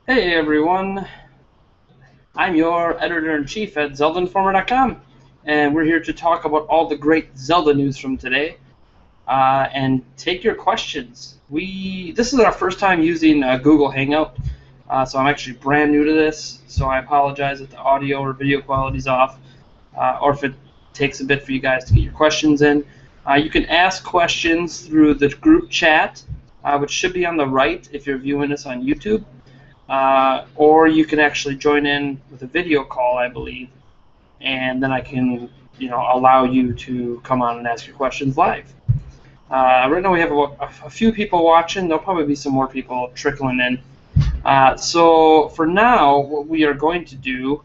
Hey everyone, I'm your editor-in-chief at ZeldaInformer.com, and we're here to talk about all the great Zelda news from today, and take your questions. This is our first time using Google Hangout, so I'm actually brand new to this, so I apologize if the audio or video quality is off, or if it takes a bit for you guys to get your questions in. You can ask questions through the group chat, which should be on the right if you're viewing this on YouTube. Or you can actually join in with a video call, I believe, and then I can, allow you to come on and ask your questions live. Right now we have a few people watching. There'll probably be some more people trickling in. So for now, what we are going to do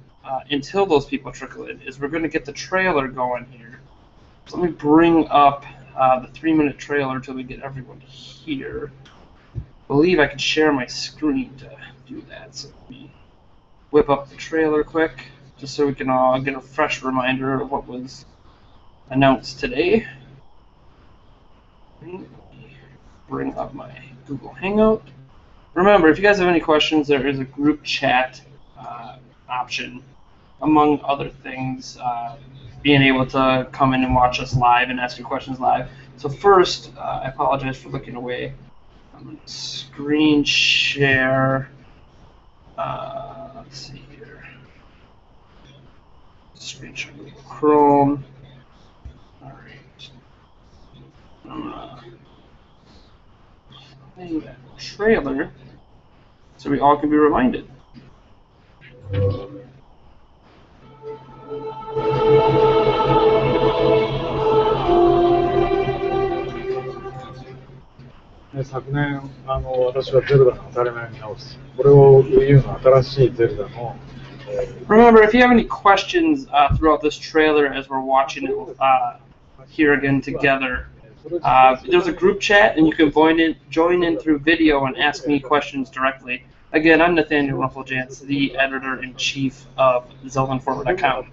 until those people trickle in is we're going to get the trailer going here. So let me bring up the 3-minute trailer until we get everyone here. I believe I can share my screen to do that. So let me whip up the trailer quick, just so we can all get a fresh reminder of what was announced today. Let me bring up my Google Hangout. Remember, if you guys have any questions, there is a group chat option, among other things, being able to come in and watch us live and ask your questions live. So first, I apologize for looking away. I'm going to screen share. Let's see here. Screen share Google Chrome. Alright. I'm going to play that trailer so we all can be reminded. 昨年私はゼルダの当たり前に直す。これを Wii U の新しいゼルダの Remember, if you have any questions throughout this trailer as we're watching it here again together, there's a group chat and you can join in through video and ask me questions directly. Again, I'm Nathaniel Rufflejantz, the editor-in-chief of ZeldaInformer.com.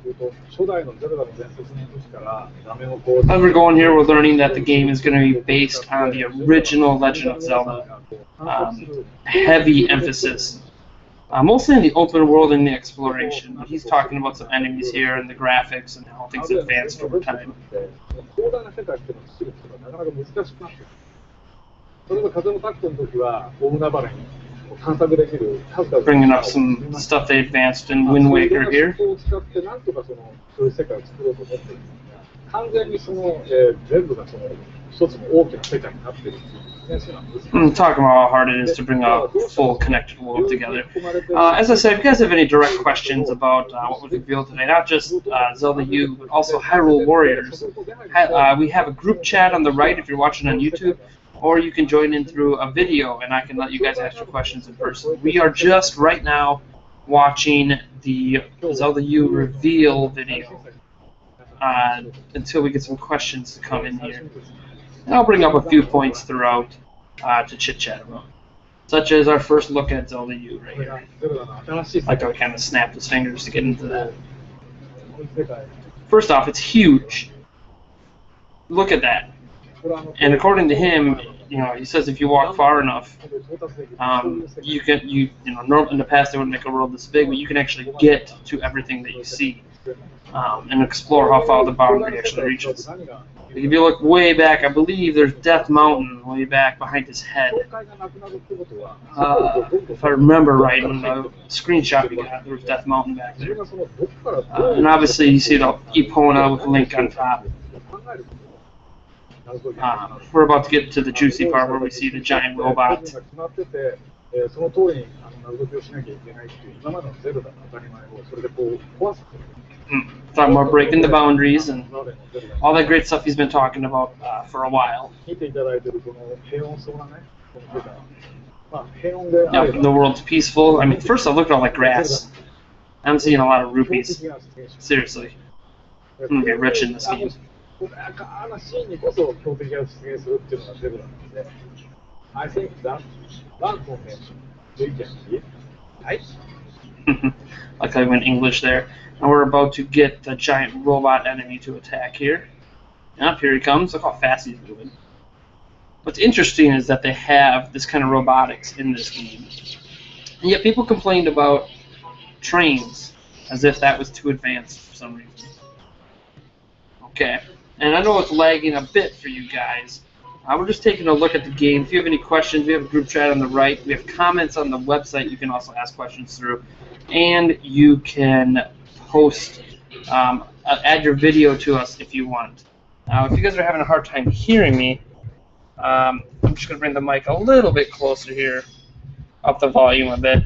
As we're going here, we're learning that the game is going to be based on the original Legend of Zelda. Heavy emphasis, mostly in the open world and the exploration. But he's talking about some enemies here and the graphics and how things advanced over time. Bringing up some stuff they advanced in Wind Waker here. I'm talking about how hard it is to bring a full connected world together. As I said, if you guys have any direct questions about what was revealed today, not just Zelda U, but also Hyrule Warriors, we have a group chat on the right if you're watching on YouTube, or you can join in through a video and I can let you guys ask your questions in person. We are just right now watching the Zelda U reveal video until we get some questions to come in here. And I'll bring up a few points throughout to chit-chat about, such as our first look at Zelda U right here. Like I kind of snapped his fingers to get into that. First off, it's huge. Look at that. And according to him, he says if you walk far enough, you can, in the past they wouldn't make a world this big, but you can actually get to everything that you see and explore how far the boundary actually reaches. If you look way back, I believe there's Death Mountain way back behind his head. If I remember right, in the screenshot we got, there was Death Mountain back there. And obviously you see the Epona with Link on top. We're about to get to the juicy part where we see the giant robot. Talking about breaking the boundaries and all that great stuff he's been talking about for a while. Yep, the world's peaceful. I mean, first I looked at all that grass. I'm seeing a lot of rupees. Seriously. I'm going to get rich in this game. I think that combination, like I went English there. And we're about to get the giant robot enemy to attack here. Yep, here he comes. Look how fast he's moving. What's interesting is that they have this kind of robotics in this game. And yet people complained about trains, as if that was too advanced for some reason. Okay, and I know it's lagging a bit for you guys. We're just taking a look at the game. If you have any questions, we have a group chat on the right. We have comments on the website you can also ask questions through. And you can post, add your video to us if you want. Now, if you guys are having a hard time hearing me, I'm just going to bring the mic a little bit closer here, up the volume a bit.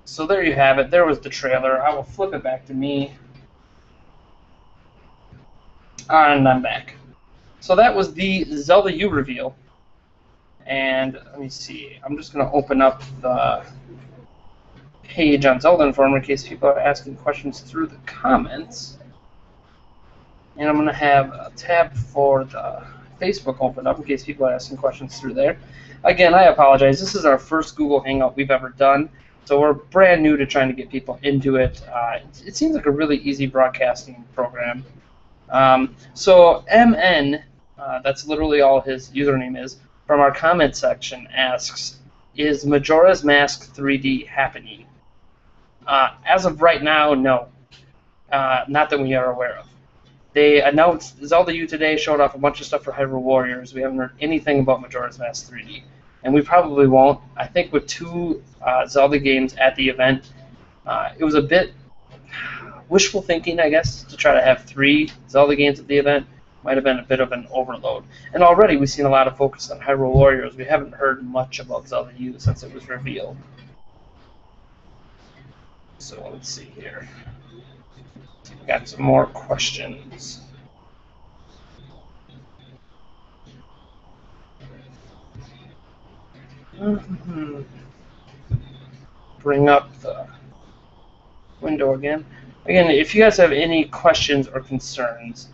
So there you have it. There was the trailer. I will flip it back to me. And I'm back. So that was the Zelda U reveal. And let me see. I'm just going to open up the page on Zelda Informer in case people are asking questions through the comments. And I'm going to have a tab for the Facebook open up in case people are asking questions through there. Again, I apologize. This is our first Google Hangout we've ever done. So we're brand new to trying to get people into it. It seems like a really easy broadcasting program. So MN, that's literally all his username is, from our comment section asks, is Majora's Mask 3D happening? As of right now, no. Not that we are aware of. They announced Zelda U today, showed off a bunch of stuff for Hyrule Warriors. We haven't heard anything about Majora's Mask 3D. And we probably won't. I think with 2 Zelda games at the event, it was a bit wishful thinking, I guess, to try to have 3 Zelda games at the event. Might have been a bit of an overload. And already we've seen a lot of focus on Hyrule Warriors. We haven't heard much about Zelda U since it was revealed. So let's see here. We got some more questions. Bring up the window again. Again, if you guys have any questions or concerns,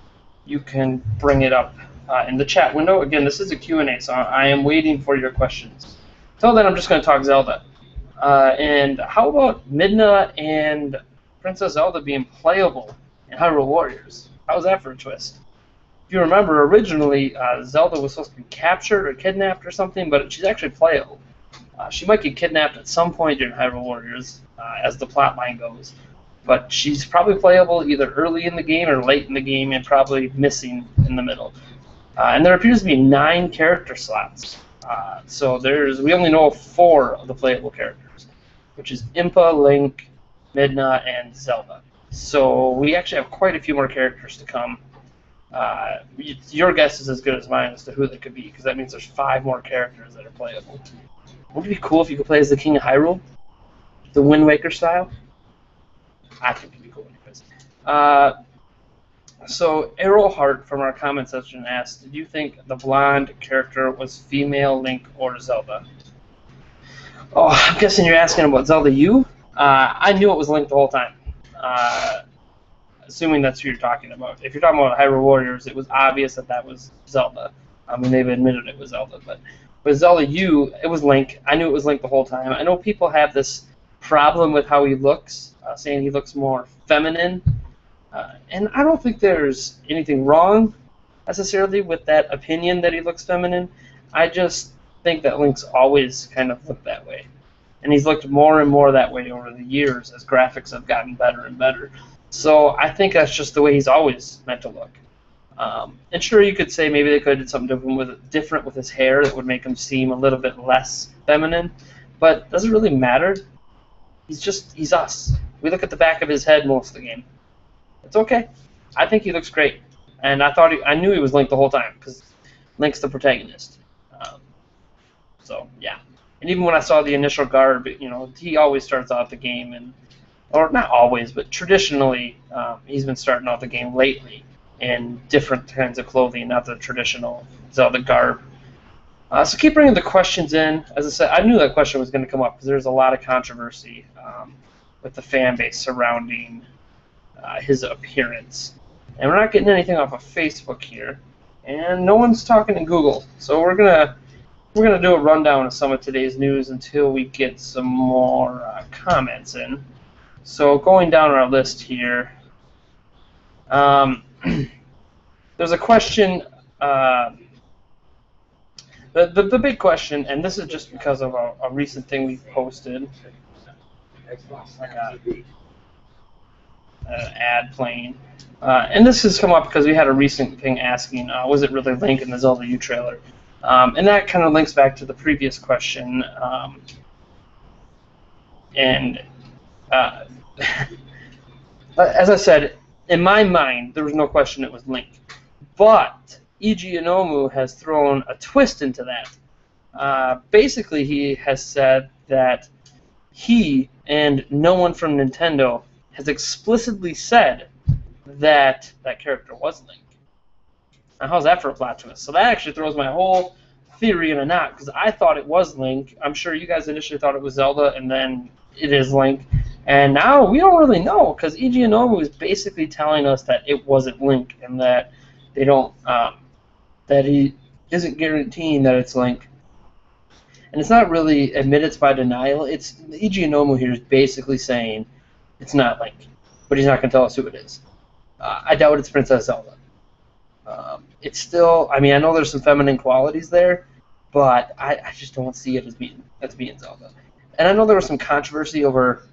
you can bring it up in the chat window. Again, this is a Q&A, so I am waiting for your questions. Until then, I'm just going to talk Zelda. And how about Midna and Princess Zelda being playable in Hyrule Warriors? How was that for a twist? If you remember, originally Zelda was supposed to be captured or kidnapped or something, but she's actually playable. She might get kidnapped at some point during Hyrule Warriors, as the plot line goes. But she's probably playable either early in the game or late in the game, and probably missing in the middle. And there appears to be 9 character slots. So we only know 4 of the playable characters, which is Impa, Link, Midna, and Zelda. So we actually have quite a few more characters to come. Your guess is as good as mine as to who they could be, because that means there's 5 more characters that are playable. Wouldn't it be cool if you could play as the King of Hyrule? The Wind Waker style? I think it'd be cool anyways. So Arrow Heart from our comment section asked, did you think the blonde character was female, Link, or Zelda? Oh, I'm guessing you're asking about Zelda U? I knew it was Link the whole time. Assuming that's who you're talking about. If you're talking about Hyrule Warriors, it was obvious that that was Zelda. I mean, they've admitted it was Zelda, but with Zelda U, it was Link. I knew it was Link the whole time. I know people have this problem with how he looks, saying he looks more feminine, and I don't think there's anything wrong necessarily with that opinion that he looks feminine. I just think that Link's always kind of looked that way, and he's looked more and more that way over the years as graphics have gotten better and better. So I think that's just the way he's always meant to look. And sure, you could say maybe they could have did something different with his hair that would make him seem a little bit less feminine, but it doesn't really matter. He's us. We look at the back of his head most of the game. It's okay. I think he looks great, and I knew he was Link the whole time because Link's the protagonist. So yeah, and even when I saw the initial garb, he always starts out the game or not always, but traditionally, he's been starting out the game lately in different kinds of clothing, not the traditional Zelda garb. So keep bringing the questions in. As I said, I knew that question was going to come up because there's a lot of controversy with the fan base surrounding his appearance. And we're not getting anything off of Facebook here, and no one's talking to Google. So we're gonna do a rundown of some of today's news until we get some more comments in. So going down our list here, there's a question. The big question, and this is just because of a recent thing we posted. I got an ad playing. And this has come up because we had a recent thing asking, was it really Link in the Zelda U trailer? And that kind of links back to the previous question. And as I said, in my mind, there was no question it was Link. But Eiji Inoue has thrown a twist into that. Basically, he has said that he and no one from Nintendo has explicitly said that that character was Link. Now, how's that for a plot twist? So that actually throws my whole theory in a knot, because I thought it was Link. I'm sure you guys initially thought it was Zelda, and then it is Link. And now we don't really know, because Eiji Inoue is basically telling us that it wasn't Link, and that they don't, that he isn't guaranteeing that it's Link. And it's not really admittance by denial. It's Eiji Inoue here is basically saying it's not Link, but he's not going to tell us who it is. I doubt it's Princess Zelda. It's still, I mean, I know there's some feminine qualities there, but I just don't see it as being Zelda. And I know there was some controversy over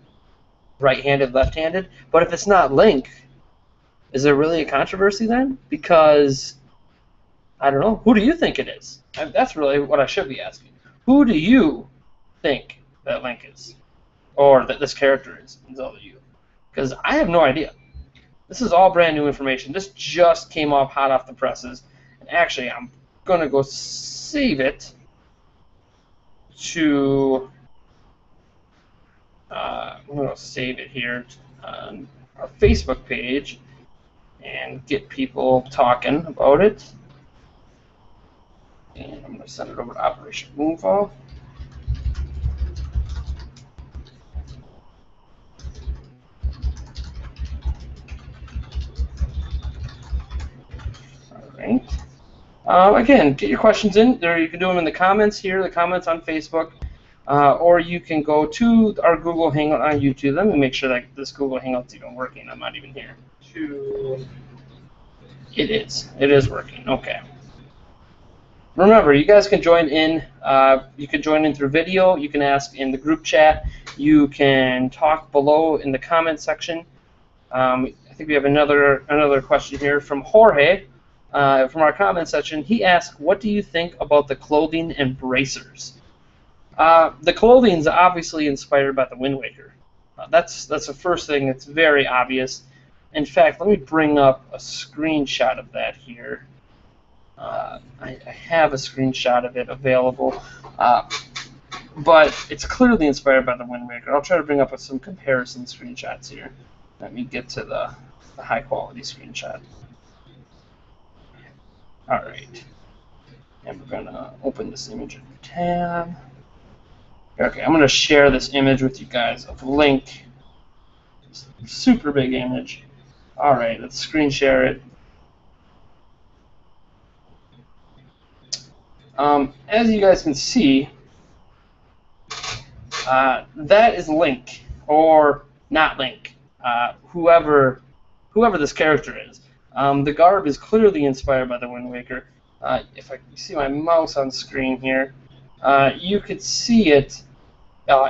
right-handed, left-handed, but if it's not Link, is there really a controversy then? Because, I don't know, who do you think it is? That's really what I should be asking. Who do you think that Link is? Or that this character is in Zelda U? Because I have no idea. This is all brand new information. This just came off hot off the presses. And actually, I'm going to go save it to... I'm going to save it here on our Facebook page and get people talking about it. And I'm going to send it over to Operation Moonfall. Alright. Again, get your questions in. There, you can do them in the comments here, the comments on Facebook, or you can go to our Google Hangout on YouTube. Let me make sure that this Google Hangout's even working. I'm not even here. It is. It is working. Okay. Remember, you guys can join in. You can join in through video. You can ask in the group chat. You can talk below in the comment section. I think we have another question here from Jorge from our comment section. He asked, "What do you think about the clothing and bracers?" The clothing is obviously inspired by the Wind Waker. That's the first thing. It's very obvious. In fact, let me bring up a screenshot of that here. I have a screenshot of it available, but it's clearly inspired by the Wind Waker. I'll try to bring up some comparison screenshots here. Let me get to the high-quality screenshot. All right, and we're gonna open this image in a tab. Okay, I'm gonna share this image with you guys of Link. Super big image. All right, let's screen share it. As you guys can see, that is Link, or not Link, whoever this character is. The garb is clearly inspired by the Wind Waker. If I can see my mouse on screen here, you could see it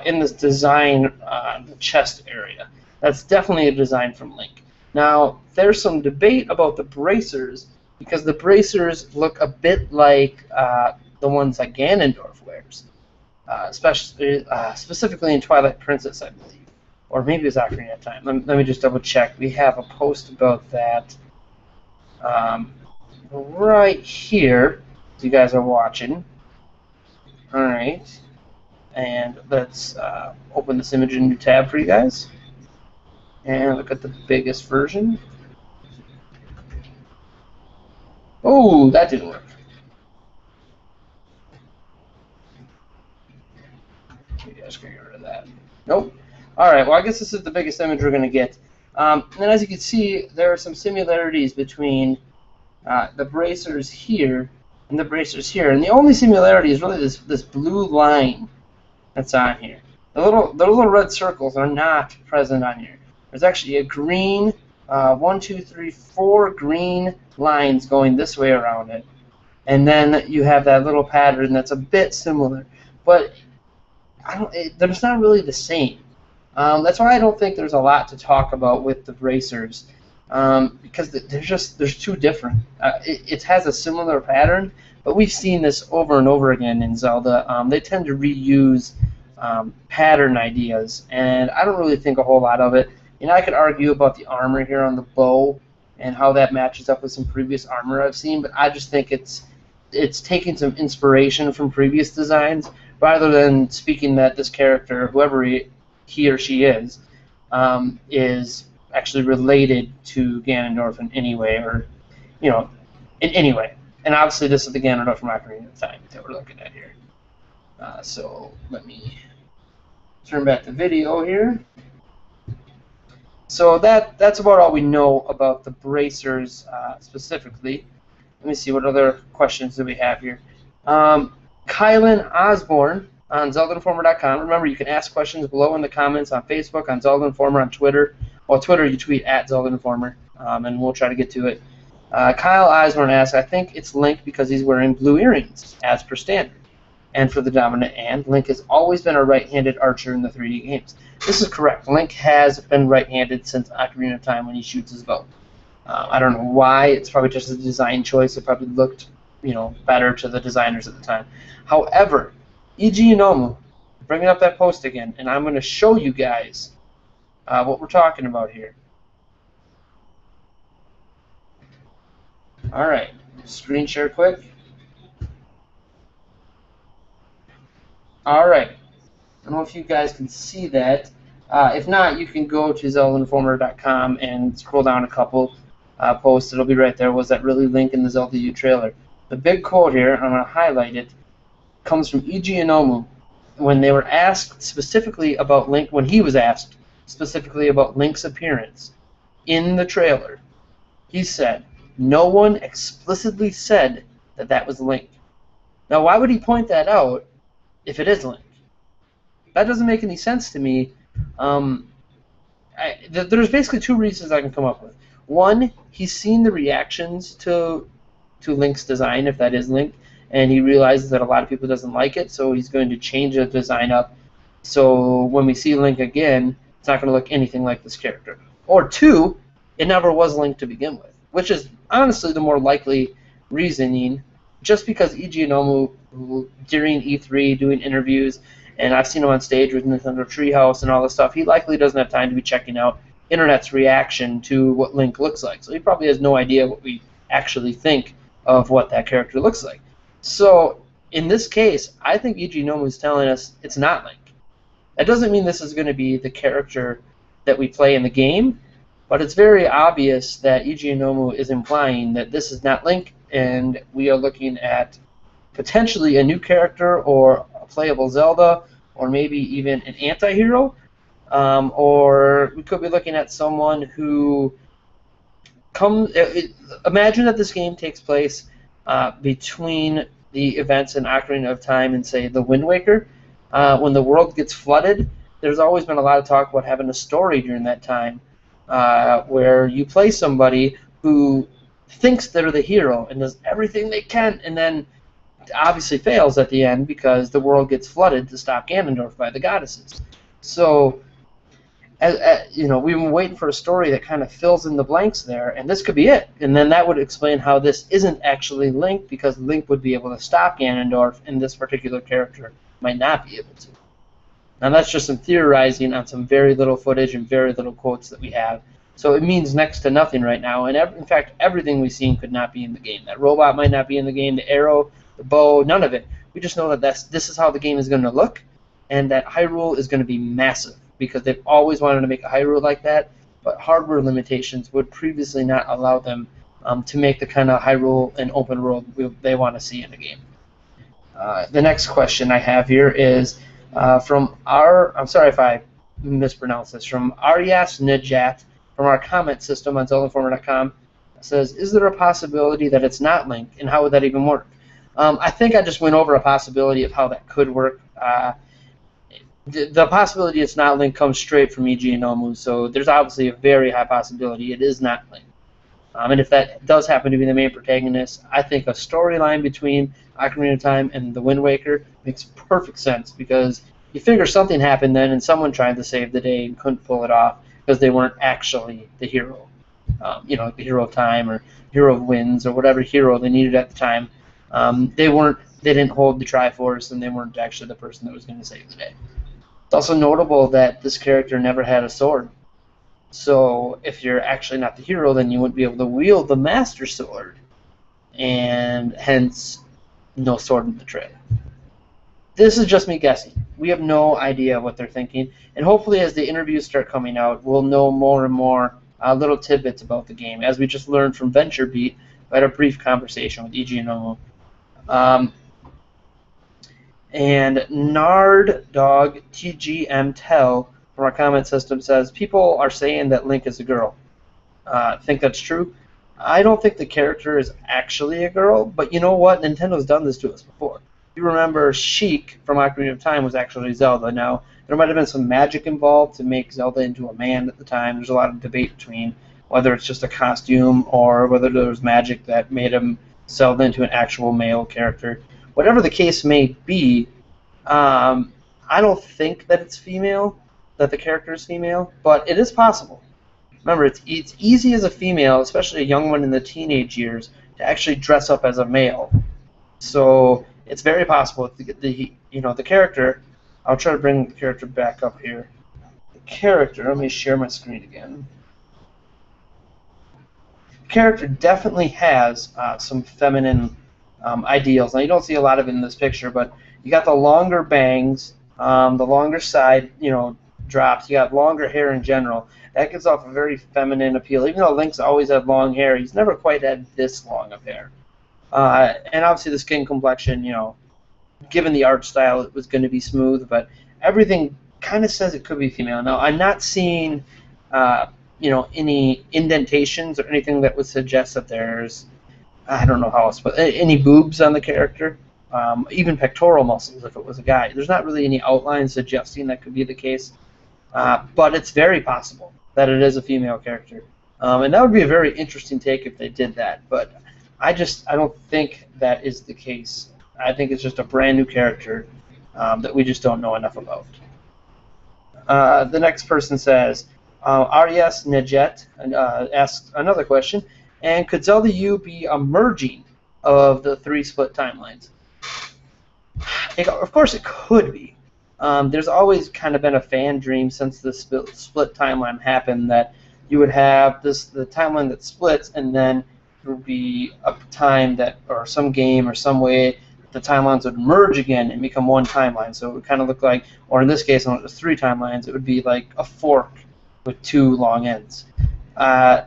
in this design, the chest area. That's definitely a design from Link. Now, there's some debate about the bracers, because the bracers look a bit like the ones that Ganondorf wears, especially specifically in Twilight Princess, I believe, or maybe it was Ocarina of Time. Let me just double check. We have a post about that right here. If you guys are watching. All right, and let's open this image in a new tab for you guys, and look at the biggest version. Oh, that didn't work. Maybe I just get rid of that. Nope. All right. Well, I guess this is the biggest image we're going to get. And as you can see, there are some similarities between the bracers here and the bracers here. And the only similarity is really this blue line that's on here. The little red circles are not present on here. There's actually a green, 4 green lines going this way around it. and then you have that little pattern that's a bit similar, but they're not really the same. That's why I don't think there's a lot to talk about with the bracers, because there's too different. It has a similar pattern, but we've seen this over and over again in Zelda. They tend to reuse pattern ideas, and I don't really think a whole lot of it. I could argue about the armor here on the bow and how that matches up with some previous armor I've seen, but I just think it's taking some inspiration from previous designs rather than speaking that this character, whoever he or she is actually related to Ganondorf in any way, or in any way. And obviously, this is the Ganondorf from Ocarina of Time that we're looking at here. So let me turn back the video here. So that's about all we know about the bracers specifically. Let me see, what other questions do we have here. Kylan Osborne on ZeldaInformer.com. Remember, you can ask questions below in the comments on Facebook, on Zelda Informer, on Twitter. Well, Twitter, you tweet at Zelda Informer, and we'll try to get to it. Kyle Osborne asks, I think it's Link because he's wearing blue earrings, as per standard. And for the dominant hand, Link has always been a right-handed archer in the 3D games. This is correct. Link has been right-handed since Ocarina of Time when he shoots his bow. I don't know why. It's probably just a design choice. It probably looked, better to the designers at the time. However, E.G. Inomu, bringing up that post again, and I'm going to show you guys what we're talking about here. All right, screen share quick. All right, I don't know if you guys can see that. If not, you can go to ZeldaInformer.com and scroll down a couple posts. It'll be right there. Was that really Link in the Zelda U trailer? The big quote here, I'm going to highlight it, comes from E.G. Inomu when they were asked specifically about Link, when he was asked specifically about Link's appearance in the trailer. He said, no one explicitly said that that was Link. Now, why would he point that out if it is Link? That doesn't make any sense to me. There's basically two reasons I can come up with. One, he's seen the reactions to Link's design, if that is Link, and he realizes that a lot of people doesn't like it, so he's going to change the design up so when we see Link again, it's not going to look anything like this character. Or two, it never was Link to begin with, which is honestly the more likely reasoning, just because E.G. Inomu, during E3, doing interviews, and I've seen him on stage with Nintendo Treehouse and all this stuff, he likely doesn't have time to be checking out Internet's reaction to what Link looks like. So he probably has no idea what we actually think of what that character looks like. So in this case, I think E.G. Inomu is telling us it's not Link. That doesn't mean this is going to be the character that we play in the game, but it's very obvious that E.G. Inomu is implying that this is not Link, and we are looking at potentially a new character or a playable Zelda, or maybe even an anti-hero, or we could be looking at someone who imagine that this game takes place between the events in Ocarina of Time and, say, the Wind Waker. When the world gets flooded, there's always been a lot of talk about having a story during that time where you play somebody who thinks they're the hero and does everything they can, and then obviously fails at the end because the world gets flooded to stop Ganondorf by the goddesses. So, we've been waiting for a story that kind of fills in the blanks there, and this could be it. And then that would explain how this isn't actually Link, because Link would be able to stop Ganondorf, and this particular character might not be able to. Now that's just some theorizing on some very little footage and very little quotes that we have. So it means next to nothing right now, and in fact, everything we've seen could not be in the game. That robot might not be in the game, the arrow, the bow, none of it. We just know that this is how the game is going to look, and that Hyrule is going to be massive, because they've always wanted to make a Hyrule like that, but hardware limitations would previously not allow them to make the kind of Hyrule and open world they want to see in a game. The next question I have here is from I'm sorry if I mispronounced this, from Aryas Najat, from our comment system on ZeldaInformer.com. Says, is there a possibility that it's not Link, and how would that even work? I think I just went over a possibility of how that could work. The possibility it's not Link comes straight from E.G. Inomu, so there's obviously a very high possibility it is not Link. And if that does happen to be the main protagonist, I think a storyline between Ocarina of Time and The Wind Waker makes perfect sense, because you figure something happened then and someone tried to save the day and couldn't pull it off because they weren't actually the hero. Like the hero of time or hero of winds or whatever hero they needed at the time. They didn't hold the Triforce, and they weren't actually the person that was going to save the day. It's also notable that this character never had a sword. So if you're actually not the hero, then you wouldn't be able to wield the Master Sword, and hence no sword in the trailer. This is just me guessing. We have no idea what they're thinking, and hopefully as the interviews start coming out, we'll know more and more little tidbits about the game. As we just learned from VentureBeat, I had a brief conversation with Eiji Inoue. And Nard Dog TGM Tell from our comment system says, people are saying that Link is a girl. Think that's true? I don't think the character is actually a girl, but you know what? Nintendo's done this to us before. You remember Sheik from Ocarina of Time was actually Zelda. Now, there might have been some magic involved to make Zelda into a man at the time. There's a lot of debate between whether it's just a costume or whether there was magic that made him Zelda into an actual male character. Whatever the case may be, I don't think that it's female, that the character is female, but it is possible. Remember, it's easy as a female, especially a young one in the teenage years, to actually dress up as a male. So it's very possible to get the character. I'll try to bring the character back up here. The character, let me share my screen again. The character definitely has some feminine ideals. Now, you don't see a lot of it in this picture, but you got the longer bangs, the longer side, drops. You got longer hair in general. That gives off a very feminine appeal. Even though Link's always had long hair, he's never quite had this long of hair. And obviously the skin complexion, given the art style, it was going to be smooth, but everything kind of says it could be female. Now, I'm not seeing, any indentations or anything that would suggest that there's, I don't know how else, but any boobs on the character, even pectoral muscles if it was a guy. There's not really any outlines suggesting that could be the case, but it's very possible that it is a female character. And that would be a very interesting take if they did that, but I don't think that is the case. I think it's just a brand new character that we just don't know enough about. The next person says, RES Nejet asks another question, and could Zelda U be a merging of the 3 split timelines? Of course it could be. There's always kind of been a fan dream since the split timeline happened that you would have the timeline that splits, and then there would be a time that, or some game or some way, the timelines would merge again and become one timeline. So it would kind of look like, or in this case, when it was 3 timelines, it would be like a fork with 2 long ends. I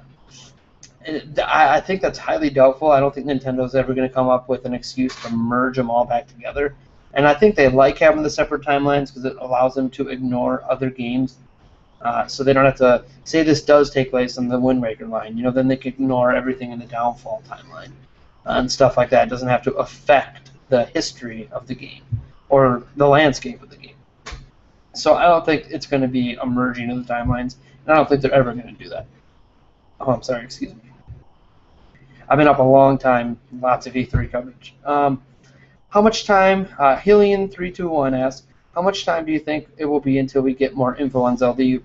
think that's highly doubtful. I don't think Nintendo's ever going to come up with an excuse to merge them all back together. And I think they like having the separate timelines because it allows them to ignore other games. So they don't have to say this does take place on the Wind Waker line. Then they can ignore everything in the Downfall timeline and stuff like that. It doesn't have to affect the history of the game or the landscape of the game. So I don't think it's going to be a merging of the timelines, and I don't think they're ever going to do that. Oh, I'm sorry, excuse me. I've been up a long time, lots of E3 coverage. How much time, Hillian321 asks, how much time do you think it will be until we get more info on Zelda U?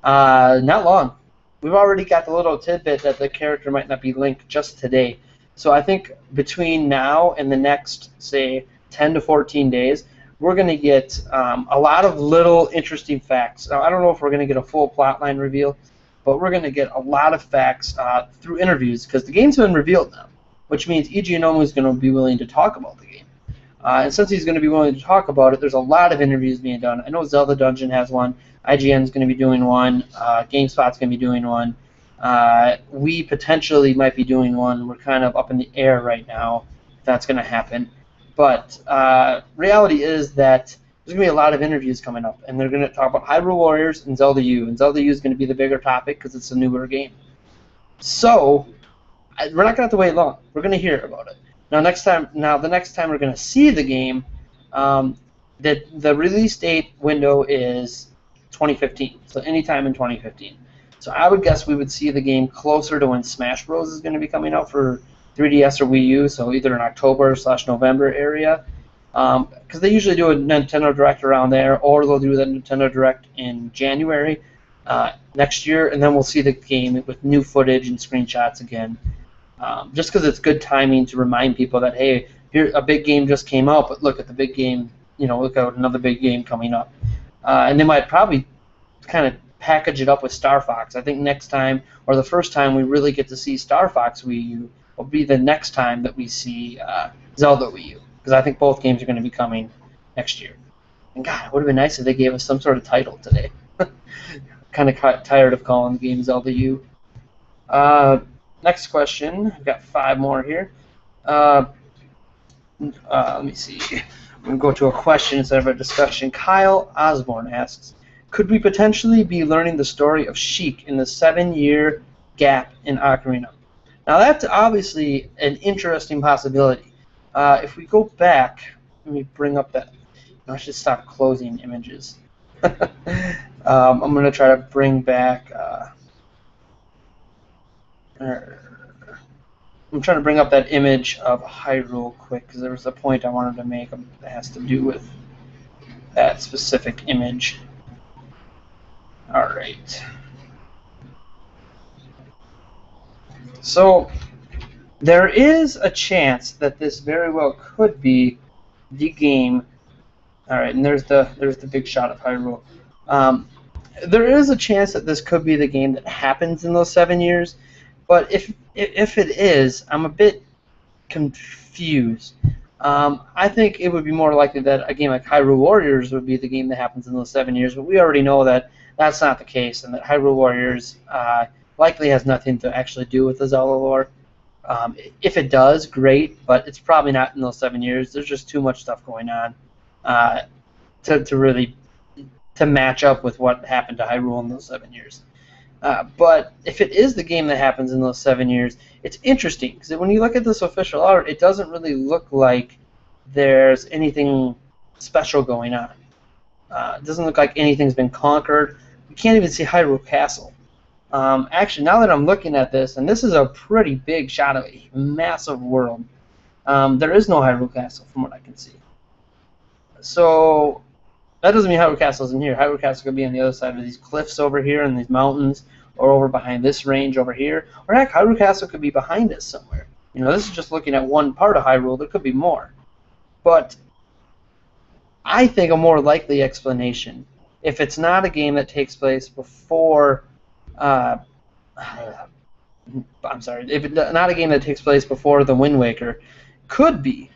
Not long. We've already got the little tidbit that the character might not be Link just today. So I think between now and the next, say, 10 to 14 days, we're going to get a lot of little interesting facts. Now, I don't know if we're going to get a full plotline reveal, but we're going to get a lot of facts through interviews because the game's been revealed now, which means Eiji Inoue is going to be willing to talk about the game. And since he's going to be willing to talk about it, there's a lot of interviews being done. I know Zelda Dungeon has one. IGN's going to be doing one. GameSpot's going to be doing one. We potentially might be doing one. We're kind of up in the air right now if that's going to happen. But reality is that there's going to be a lot of interviews coming up, and they're going to talk about Hyrule Warriors and Zelda U. And Zelda U is going to be the bigger topic because it's a newer game. So we're not going to have to wait long. We're going to hear about it. Now, the next time we're going to see the game, the release date window is 2015, so anytime in 2015. So I would guess we would see the game closer to when Smash Bros. Is going to be coming out for 3DS or Wii U, so either in October/November area. Because they usually do a Nintendo Direct around there, or they'll do the Nintendo Direct in January next year, and then we'll see the game with new footage and screenshots again. Just because it's good timing to remind people that, hey, here a big game just came out, but look at the big game, look at another big game coming up. And they might probably kind of package it up with Star Fox. I think next time, or the first time we really get to see Star Fox Wii U, will be the next time that we see Zelda Wii U, because I think both games are going to be coming next year. And God, it would have been nice if they gave us some sort of title today. Kind of tired of calling the game Zelda U. Next question. I've got 5 more here. Let me see. I'm going to go to a question instead of a discussion. Kyle Osborne asks, could we potentially be learning the story of Sheik in the 7-year gap in Ocarina? Now that's obviously an interesting possibility. If we go back, let me bring up that. I should stop closing images. I'm going to try to bring back. I'm trying to bring up that image of Hyrule quick because there was a point I wanted to make that has to do with that specific image. All right. So there is a chance that this very well could be the game. All right, and there's the big shot of Hyrule. There is a chance that this could be the game that happens in those 7 years, but if it is, I'm a bit confused. I think it would be more likely that a game like Hyrule Warriors would be the game that happens in those 7 years, but we already know that that's not the case, and that Hyrule Warriors likely has nothing to actually do with the Zelda lore. If it does, great, but it's probably not in those 7 years. There's just too much stuff going on to really match up with what happened to Hyrule in those 7 years. But if it is the game that happens in those 7 years, it's interesting because when you look at this official art, it doesn't really look like there's anything special going on. It doesn't look like anything's been conquered. You can't even see Hyrule Castle. Actually, now that I'm looking at this, and this is a pretty big shot of a massive world, there is no Hyrule Castle from what I can see. So that doesn't mean Hyrule Castle isn't here. Hyrule Castle could be on the other side of these cliffs over here and these mountains, or over behind this range over here. Or heck, Hyrule Castle could be behind us somewhere. This is just looking at one part of Hyrule. There could be more. But I think a more likely explanation, if it's not a game that takes place before, if it's not a game that takes place before the Wind Waker, could be,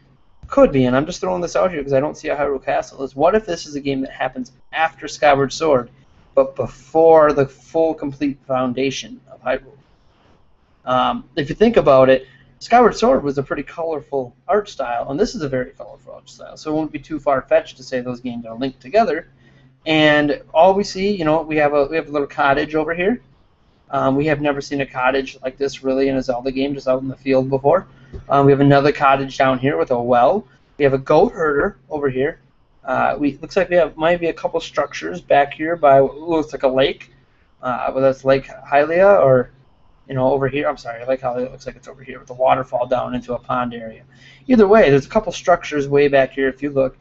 and I'm just throwing this out here because I don't see a Hyrule Castle, is what if this is a game that happens after Skyward Sword, but before the full, complete foundation of Hyrule? If you think about it, Skyward Sword was a pretty colorful art style, and this is a very colorful art style, so it won't be too far-fetched to say those games are linked together. And all we see, we have a little cottage over here. We have never seen a cottage like this really in a Zelda game, just out in the field before. We have another cottage down here with a well. We have a goat herder over here. Looks like we have might be a couple structures back here by what looks like a lake. Whether that's Lake Hylia or over here. I'm sorry, Lake Hylia looks like it's over here with the waterfall down into a pond area. Either way, there's a couple structures way back here. If you look,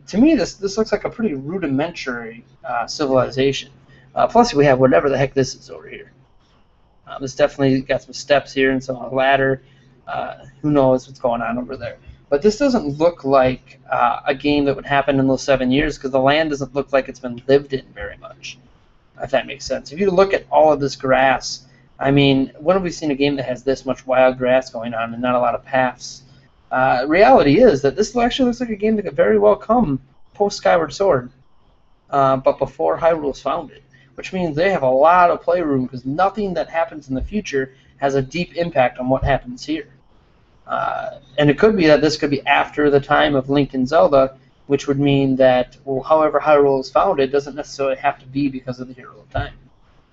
to me this looks like a pretty rudimentary civilization. Plus we have whatever the heck this is over here. This definitely got some steps here and some ladder. Who knows what's going on over there? But this doesn't look like a game that would happen in those 7 years because the land doesn't look like it's been lived in very much, if that makes sense. If you look at all of this grass, I mean, when have we seen a game that has this much wild grass going on and not a lot of paths? Reality is that this actually looks like a game that could very well come post Skyward Sword, but before Hyrule's founded, which means they have a lot of playroom because nothing that happens in the future has a deep impact on what happens here. And it could be that this could be after the time of Link and Zelda, which would mean that, well, however Hyrule is founded doesn't necessarily have to be because of the Hero of Time.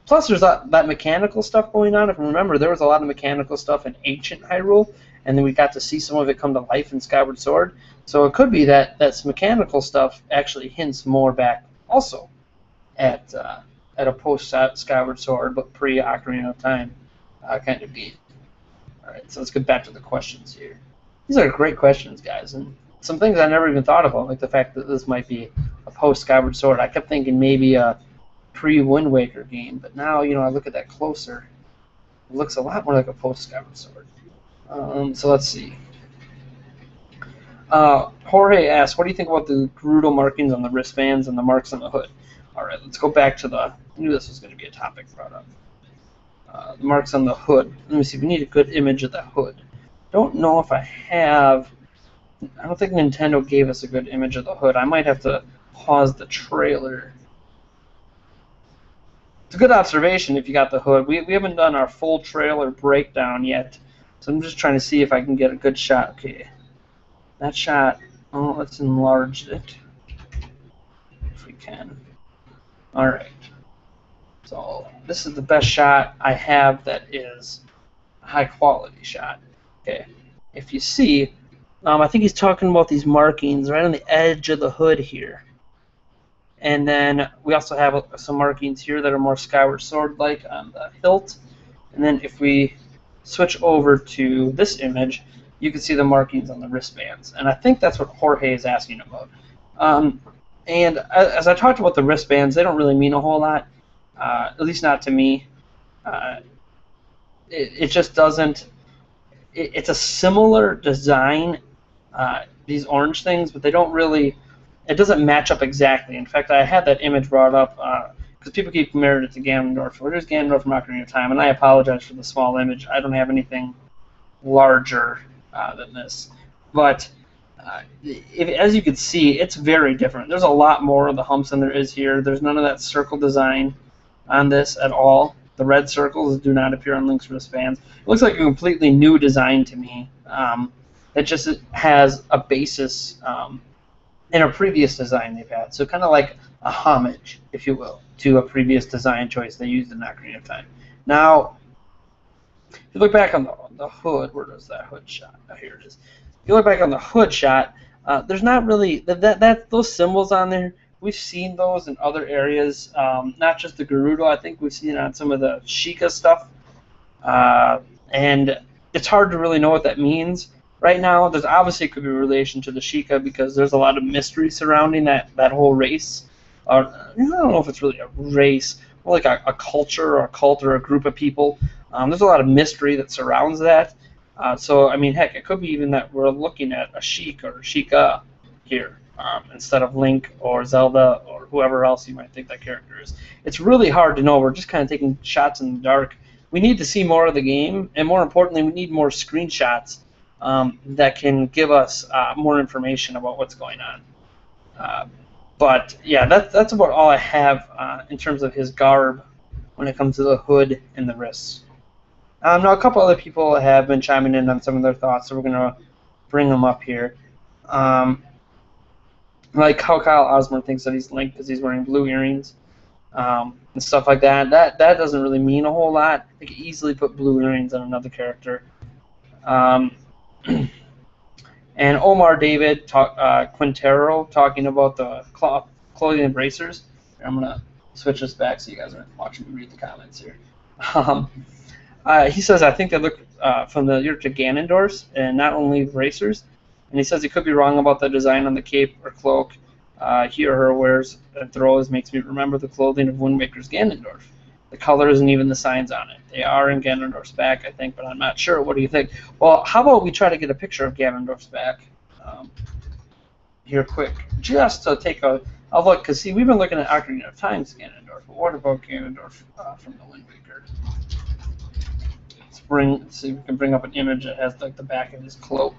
Plus, there's that mechanical stuff going on. If you remember, there was a lot of mechanical stuff in ancient Hyrule, and then we got to see some of it come to life in Skyward Sword. So it could be that mechanical stuff actually hints more back also at at a post Skyward Sword but pre Ocarina of Time kind of game. All right, so let's get back to the questions here. These are great questions, guys, and some things I never even thought about, like the fact that this might be a post Skyward Sword. I kept thinking maybe a pre Wind Waker game, but now I look at that closer. It looks a lot more like a post Skyward Sword. So let's see. Jorge asks, what do you think about the Gerudo markings on the wristbands and the marks on the hood? All right, let's go back to I knew this was going to be a topic brought up. The marks on the hood. Let me see. We need a good image of the hood. Don't know if I have. I don't think Nintendo gave us a good image of the hood. I might have to pause the trailer. It's a good observation if you got the hood. We haven't done our full trailer breakdown yet, so I'm just trying to see if I can get a good shot. Okay, that shot. Oh, let's enlarge it if we can. All right. So this is the best shot I have that is a high quality shot. Okay, if you see, I think he's talking about these markings right on the edge of the hood here. And then we also have some markings here that are more Skyward Sword-like on the hilt. And then if we switch over to this image, you can see the markings on the wristbands. And I think that's what Jorge is asking about. And as I talked about the wristbands, they don't really mean a whole lot. At least not to me. It just doesn't. It's a similar design, these orange things, but they don't really. It doesn't match up exactly. In fact, I had that image brought up because people keep comparing it to Ganondorf. Well, here's Ganondorf from Ocarina of Time, and I apologize for the small image. I don't have anything larger than this, but as you can see, it's very different. There's a lot more of the humps than there is here. There's none of that circle design on this at all. The red circles do not appear on Link's wristbands. It looks like a completely new design to me. It just has a basis in a previous design they've had. So kind of like a homage, if you will, to a previous design choice they used in Ocarina of Time. Now, if you look back on the hood, where does that hood shot? Oh, here it is. If you look back on the hood shot, there's not really those symbols on there. We've seen those in other areas, not just the Gerudo. I think we've seen it on some of the Sheikah stuff, and it's hard to really know what that means right now. There's obviously it could be a relation to the Sheikah because there's a lot of mystery surrounding that whole race. I don't know if it's really a race, more like a culture or a cult or a group of people. There's a lot of mystery that surrounds that. So I mean, heck, it could be even that we're looking at a Sheik or Sheikah here. Instead of Link or Zelda or whoever else you might think that character is. It's really hard to know. We're just kind of taking shots in the dark. We need to see more of the game, and more importantly, we need more screenshots that can give us more information about what's going on. But yeah, that's about all I have in terms of his garb when it comes to the hood and the wrists. Now, a couple other people have been chiming in on some of their thoughts, so we're going to bring them up here. Like how Kyle Osborne thinks that he's Link because he's wearing blue earrings and stuff like that. That doesn't really mean a whole lot. They could easily put blue earrings on another character. And Omar David Quintero talking about the clothing and bracers. I'm going to switch this back so you guys aren't watching me read the comments here. He says, I think they look familiar to Ganondorf's and not only bracers. And he says he could be wrong about the design on the cape or cloak he or her wears and throws. Makes me remember the clothing of Wind Waker's Ganondorf. The colors and even the signs on it. They are in Ganondorf's back, I think, but I'm not sure. What do you think? Well, how about we try to get a picture of Ganondorf's back here quick, just to take a look, because see, we've been looking at Ocarina of Time's Ganondorf, but what about Ganondorf from the Wind Waker? Let's see if we can bring up an image that has like the back of his cloak.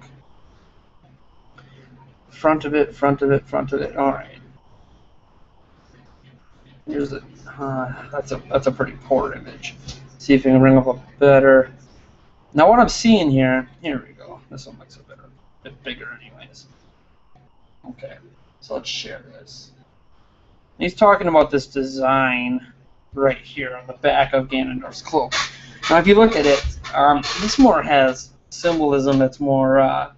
Front of it, front of it, front of it. All right. Here's it. That's a pretty poor image. See if we can bring up a better. Now what I'm seeing here we go. This one looks a bit bigger, anyways. Okay, so let's share this. He's talking about this design right here on the back of Ganondorf's cloak. Now, if you look at it, this more has symbolism that's more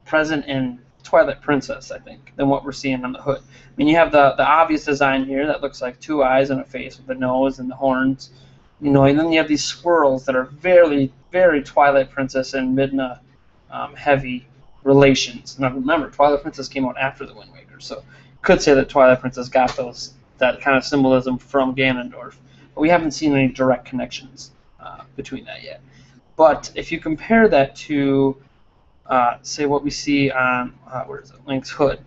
present in Twilight Princess, I think, than what we're seeing on the hood. I mean, you have the obvious design here that looks like two eyes and a face with the nose and the horns, and then you have these swirls that are very, very Twilight Princess and Midna heavy relations. Now remember, Twilight Princess came out after the Wind Waker, so you could say that Twilight Princess got that kind of symbolism from Ganondorf, but we haven't seen any direct connections between that yet. But if you compare that to, say, what we see on, where is it, Link's hood,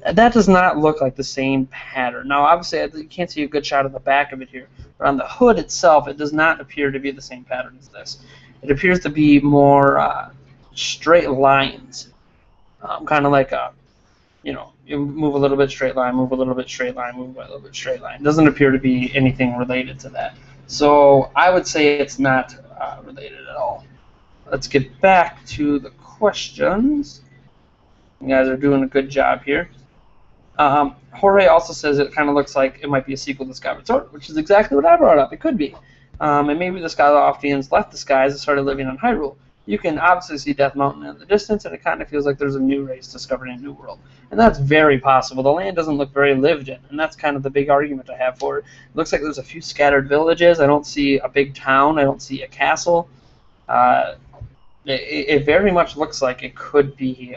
that does not look like the same pattern. Now, obviously, you can't see a good shot of the back of it here, but on the hood itself, it does not appear to be the same pattern as this. It appears to be more straight lines, kind of like you move a little bit straight line, move a little bit straight line, move a little bit straight line. It doesn't appear to be anything related to that. So I would say it's not related at all. Let's get back to the questions. You guys are doing a good job here. Jorge also says it kind of looks like it might be a sequel to Skyward Sword, which is exactly what I brought up. It could be. And maybe the Skyloftians left the skies and started living on Hyrule. You can obviously see Death Mountain in the distance, and it kind of feels like there's a new race discovering a new world. And that's very possible. The land doesn't look very lived in, and that's kind of the big argument I have for it. It looks like there's a few scattered villages. I don't see a big town. I don't see a castle. It very much looks like it could be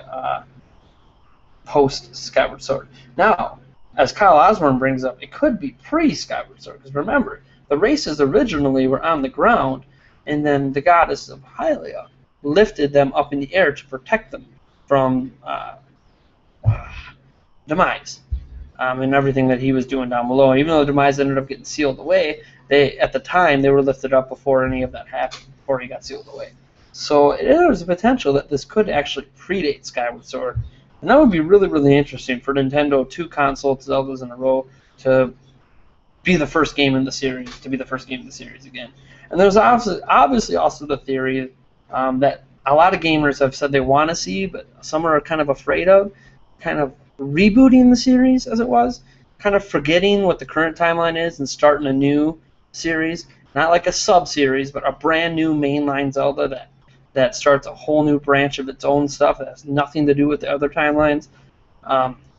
post-Skyward Sword. Now, as Kyle Osborne brings up, it could be pre-Skyward Sword, because remember, the races originally were on the ground, and then the goddess of Hylia lifted them up in the air to protect them from Demise and everything that he was doing down below. Even though Demise ended up getting sealed away, at the time they were lifted up before any of that happened, before he got sealed away. So there's a potential that this could actually predate Skyward Sword, and that would be really, really interesting for Nintendo, 2 console Zeldas in a row, to be the first game in the series, again. And there's obviously also the theory that a lot of gamers have said they want to see, but some are kind of afraid of, kind of rebooting the series as it was, kind of forgetting what the current timeline is and starting a new series, not like a sub-series, but a brand new mainline Zelda that starts a whole new branch of its own stuff that has nothing to do with the other timelines.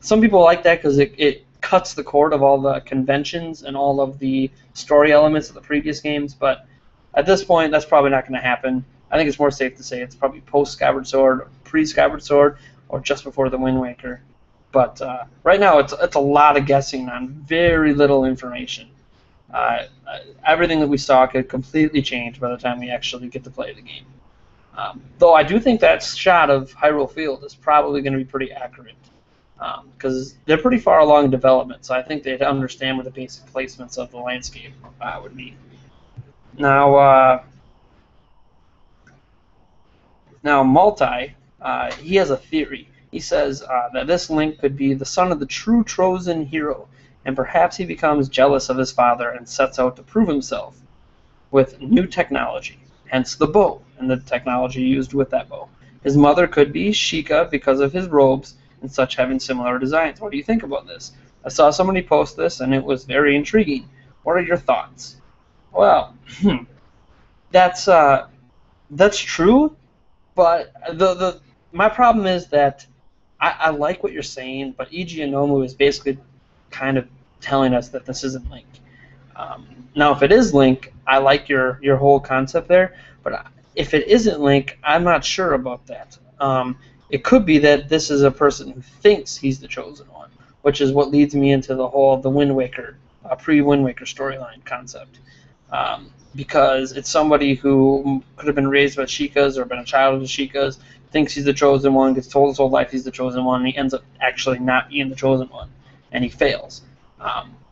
Some people like that because it cuts the cord of all the conventions and all of the story elements of the previous games, but at this point, that's probably not going to happen. I think it's more safe to say it's probably post-Skyward Sword, or pre-Skyward Sword, or just before the Wind Waker. But right now, it's a lot of guessing on very little information. Everything that we saw could completely change by the time we actually get to play the game. Though I do think that shot of Hyrule Field is probably going to be pretty accurate, because they're pretty far along in development, so I think they'd understand what the basic placements of the landscape would be. Now Multi, he has a theory. He says that this Link could be the son of the true chosen hero, and perhaps he becomes jealous of his father and sets out to prove himself with new technology, hence the bow and the technology used with that bow. His mother could be Sheikah because of his robes and such having similar designs. What do you think about this? I saw somebody post this, and it was very intriguing. What are your thoughts? Well, that's true, but my problem is that I like what you're saying, but Eiji Anomu is basically kind of telling us that this isn't Link. Now, if it is Link, I like your whole concept there, but if it isn't Link, I'm not sure about that. It could be that this is a person who thinks he's the chosen one, which is what leads me into the whole Wind Waker, pre-Wind Waker storyline concept. Because it's somebody who could have been raised by Sheikahs or been a child of the Sheikahs, thinks he's the chosen one, gets told his whole life he's the chosen one, and he ends up actually not being the chosen one, and he fails.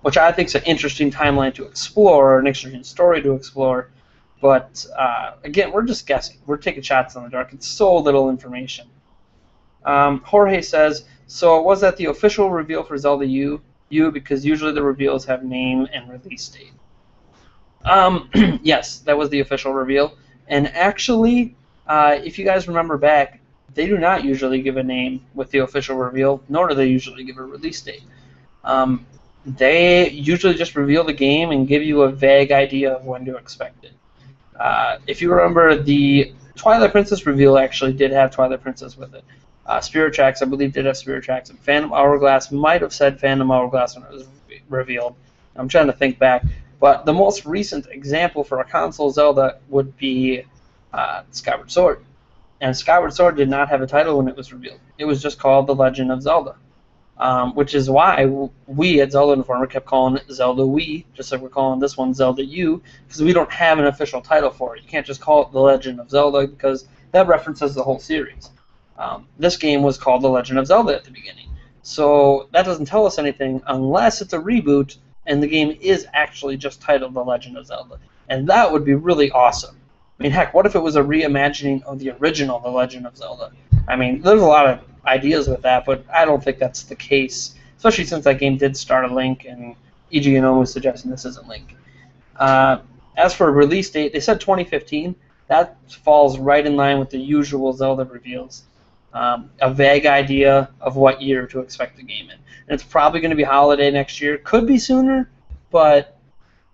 Which I think is an interesting timeline to explore, an interesting story to explore, but again, we're just guessing. We're taking shots in the dark. It's so little information. Jorge says, so was that the official reveal for Zelda U? Because usually the reveals have name and release date. Yes, that was the official reveal. And actually, if you guys remember back, they do not usually give a name with the official reveal, nor do they usually give a release date. They usually just reveal the game and give you a vague idea of when to expect it. If you remember, the Twilight Princess reveal actually did have Twilight Princess with it. Spirit Tracks, I believe, did have Spirit Tracks. And Phantom Hourglass might have said Phantom Hourglass when it was revealed. I'm trying to think back. But the most recent example for a console Zelda would be Skyward Sword. And Skyward Sword did not have a title when it was revealed. It was just called The Legend of Zelda. Which is why we at Zelda Informer kept calling it Zelda Wii, just like we're calling this one Zelda U, because we don't have an official title for it. You can't just call it The Legend of Zelda, because that references the whole series. This game was called The Legend of Zelda at the beginning. So that doesn't tell us anything unless it's a reboot and the game is actually just titled The Legend of Zelda. And that would be really awesome. I mean, heck, what if it was a reimagining of the original The Legend of Zelda? I mean, there's a lot of ideas with that, but I don't think that's the case, especially since that game did start a Link, and EG Uno was suggesting this isn't Link. As for a release date, they said 2015. That falls right in line with the usual Zelda reveals. A vague idea of what year to expect the game in. And it's probably going to be holiday next year. Could be sooner, but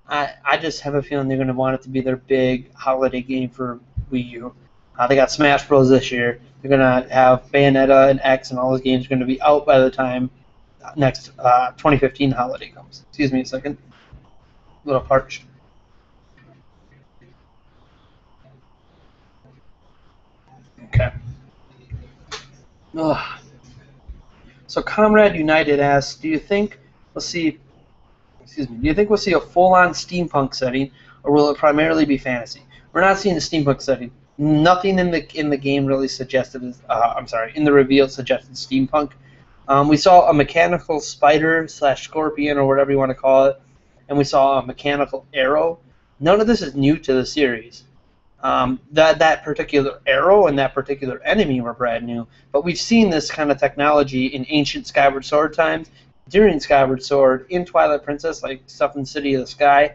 I just have a feeling they're going to want it to be their big holiday game for Wii U. They got Smash Bros. This year. They're going to have Bayonetta and X and all those games are going to be out by the time next 2015 holiday comes. Excuse me a second. A little parched. Okay. Ugh. So Comrade United asks, do you think we'll see a full-on steampunk setting, or will it primarily be fantasy? We're not seeing a steampunk setting. Nothing in the game really suggested. In the reveal suggested steampunk. We saw a mechanical spider / scorpion or whatever you want to call it, and we saw a mechanical arrow. None of this is new to the series. That particular arrow and that particular enemy were brand new, but we've seen this kind of technology in ancient Skyward Sword times, during Skyward Sword, in Twilight Princess, like stuff in City of the Sky.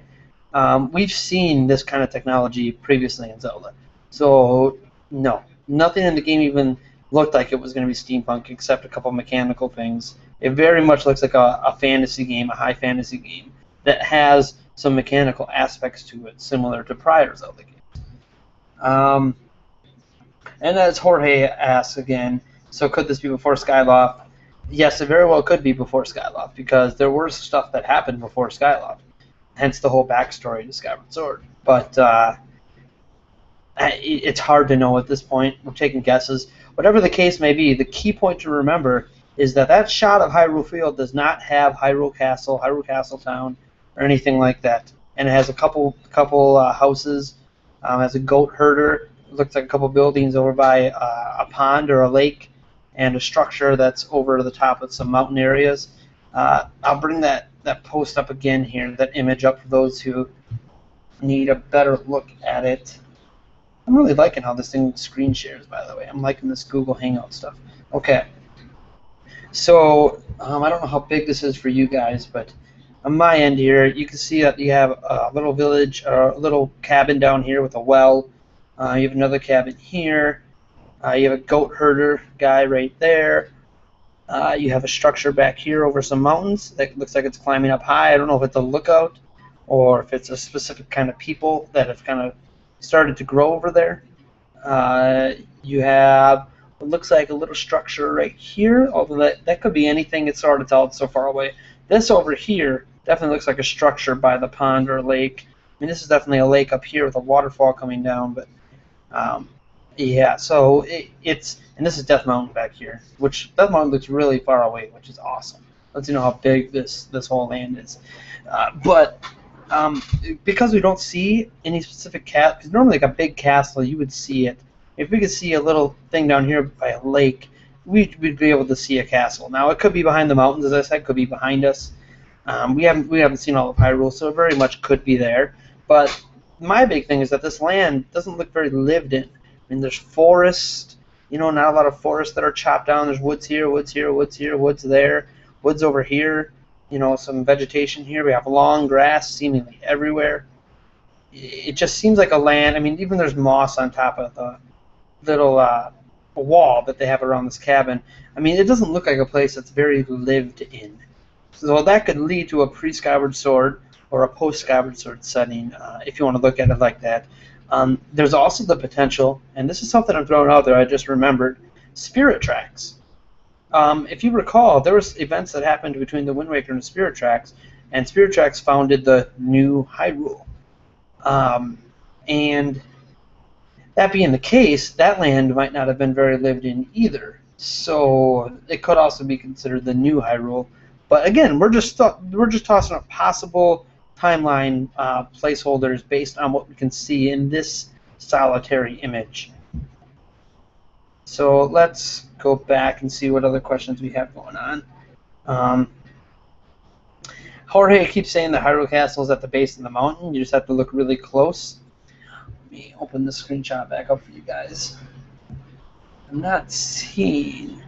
We've seen this kind of technology previously in Zelda. So, no. Nothing in the game even looked like it was going to be steampunk except a couple mechanical things. It very much looks like a fantasy game, a high fantasy game, that has some mechanical aspects to it, similar to prior Zelda games. And as Jorge asks again, so could this be before Skyloft? Yes, it very well could be before Skyloft, because there were stuff that happened before Skyloft, hence the whole backstory to Skyward Sword. But it's hard to know at this point. We're taking guesses. Whatever the case may be, the key point to remember is that shot of Hyrule Field does not have Hyrule Castle Town, or anything like that. And it has a couple houses. Has a goat herder. It looks like a couple buildings over by a pond or a lake, and a structure that's over the top of some mountain areas. I'll bring that post up again here, that image up for those who need a better look at it. I'm really liking how this thing screen shares, by the way. I'm liking this Google Hangout stuff. Okay. So, I don't know how big this is for you guys, but on my end here, you can see that you have a little village, a little cabin down here with a well. You have another cabin here. You have a goat herder guy right there. You have a structure back here over some mountains that looks like it's climbing up high. I don't know if it's a lookout or if it's a specific kind of people that have kind of started to grow over there. You have what looks like a little structure right here, although that could be anything. It's hard to tell. It's so far away. This over here definitely looks like a structure by the pond or lake. I mean, this is definitely a lake up here with a waterfall coming down, but yeah, so it's, and this is Death Mountain back here, which Death Mountain looks really far away, which is awesome. Lets you know how big this whole land is. But because we don't see any specific because normally like a big castle, you would see it. If we could see a little thing down here by a lake, we'd be able to see a castle. Now it could be behind the mountains, as I said, could be behind us. We haven't seen all of Hyrule, so it very much could be there. But my big thing is that this land doesn't look very lived in. I mean, there's forest, not a lot of forests that are chopped down. There's woods here, woods here, woods here, woods there, woods over here. Some vegetation here. We have long grass seemingly everywhere. It just seems like a land. I mean, even there's moss on top of the little wall that they have around this cabin. I mean, it doesn't look like a place that's very lived in. So that could lead to a pre-Skyward Sword or a post-Skyward Sword setting, if you want to look at it like that. There's also the potential, and this is something I'm throwing out there, I just remembered, Spirit Tracks. If you recall, there was events that happened between the Wind Waker and Spirit Tracks, and Spirit Tracks founded the new Hyrule. And that being the case, that land might not have been very lived in either. So it could also be considered the new Hyrule. But again, we're just tossing up possible timeline placeholders based on what we can see in this solitary image. So let's go back and see what other questions we have going on. Jorge keeps saying the Hyrule Castle is at the base of the mountain. You just have to look really close. Let me open the screenshot back up for you guys. I'm not seeing...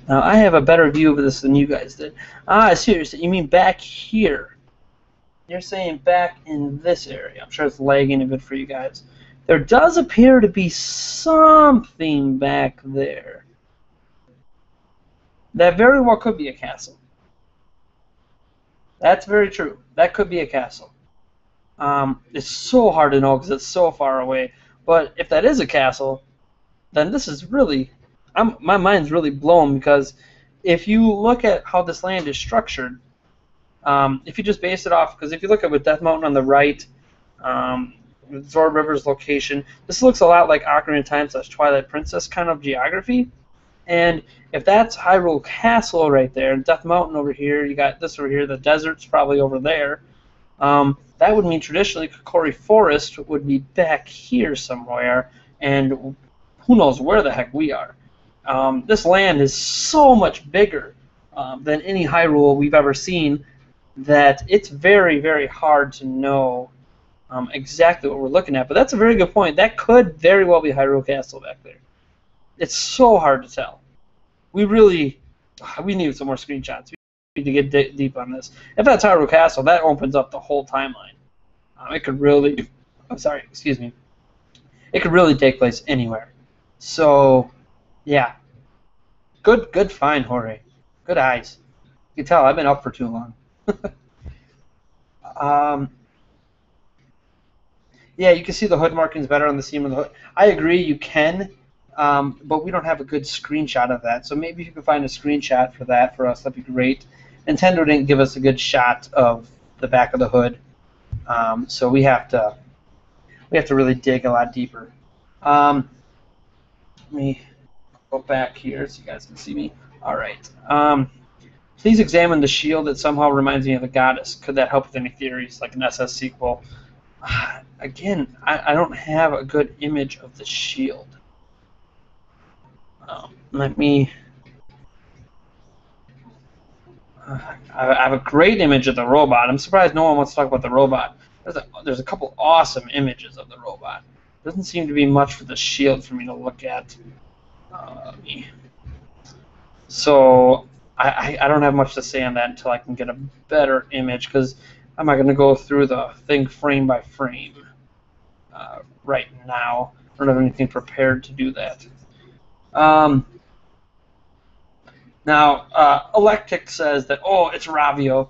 Now, I have a better view of this than you guys did. Ah, seriously, you mean back here. You're saying back in this area. I'm sure it's lagging a bit for you guys. There does appear to be something back there. That very well could be a castle. That's very true. That could be a castle. It's so hard to know because it's so far away. But if that is a castle, then this is really... my mind's really blown, because if you look at how this land is structured, if you just base it off, because if you look at with Death Mountain on the right, Zora River's location, this looks a lot like Ocarina of Time / Twilight Princess kind of geography. And if that's Hyrule Castle right there, and Death Mountain over here, you got this over here, the desert's probably over there, that would mean traditionally Kokori Forest would be back here somewhere, and who knows where the heck we are. This land is so much bigger than any Hyrule we've ever seen that it's very, very hard to know exactly what we're looking at. But that's a very good point. That could very well be Hyrule Castle back there. It's so hard to tell. We need some more screenshots. We need to get deep on this. If that's Hyrule Castle, that opens up the whole timeline. It could really... It could really take place anywhere. So... yeah. Good find, Jorge. Good eyes. You can tell I've been up for too long. Yeah, you can see the hood markings better on the seam of the hood. I agree, you can, but we don't have a good screenshot of that. So maybe if you can find a screenshot for that for us, that'd be great. Nintendo didn't give us a good shot of the back of the hood, so we have to really dig a lot deeper. Let me go back here so you guys can see me. All right. Please examine the shield. It somehow reminds me of a goddess. Could that help with any theories, like an SS sequel? Again, I don't have a good image of the shield. Let me... I have a great image of the robot. I'm surprised no one wants to talk about the robot. There's a couple awesome images of the robot. Doesn't seem to be much for the shield for me to look at. So I don't have much to say on that until I can get a better image, because I'm not going to go through the thing frame by frame right now. I don't have anything prepared to do that. Now, Electic says that, oh, it's Ravio.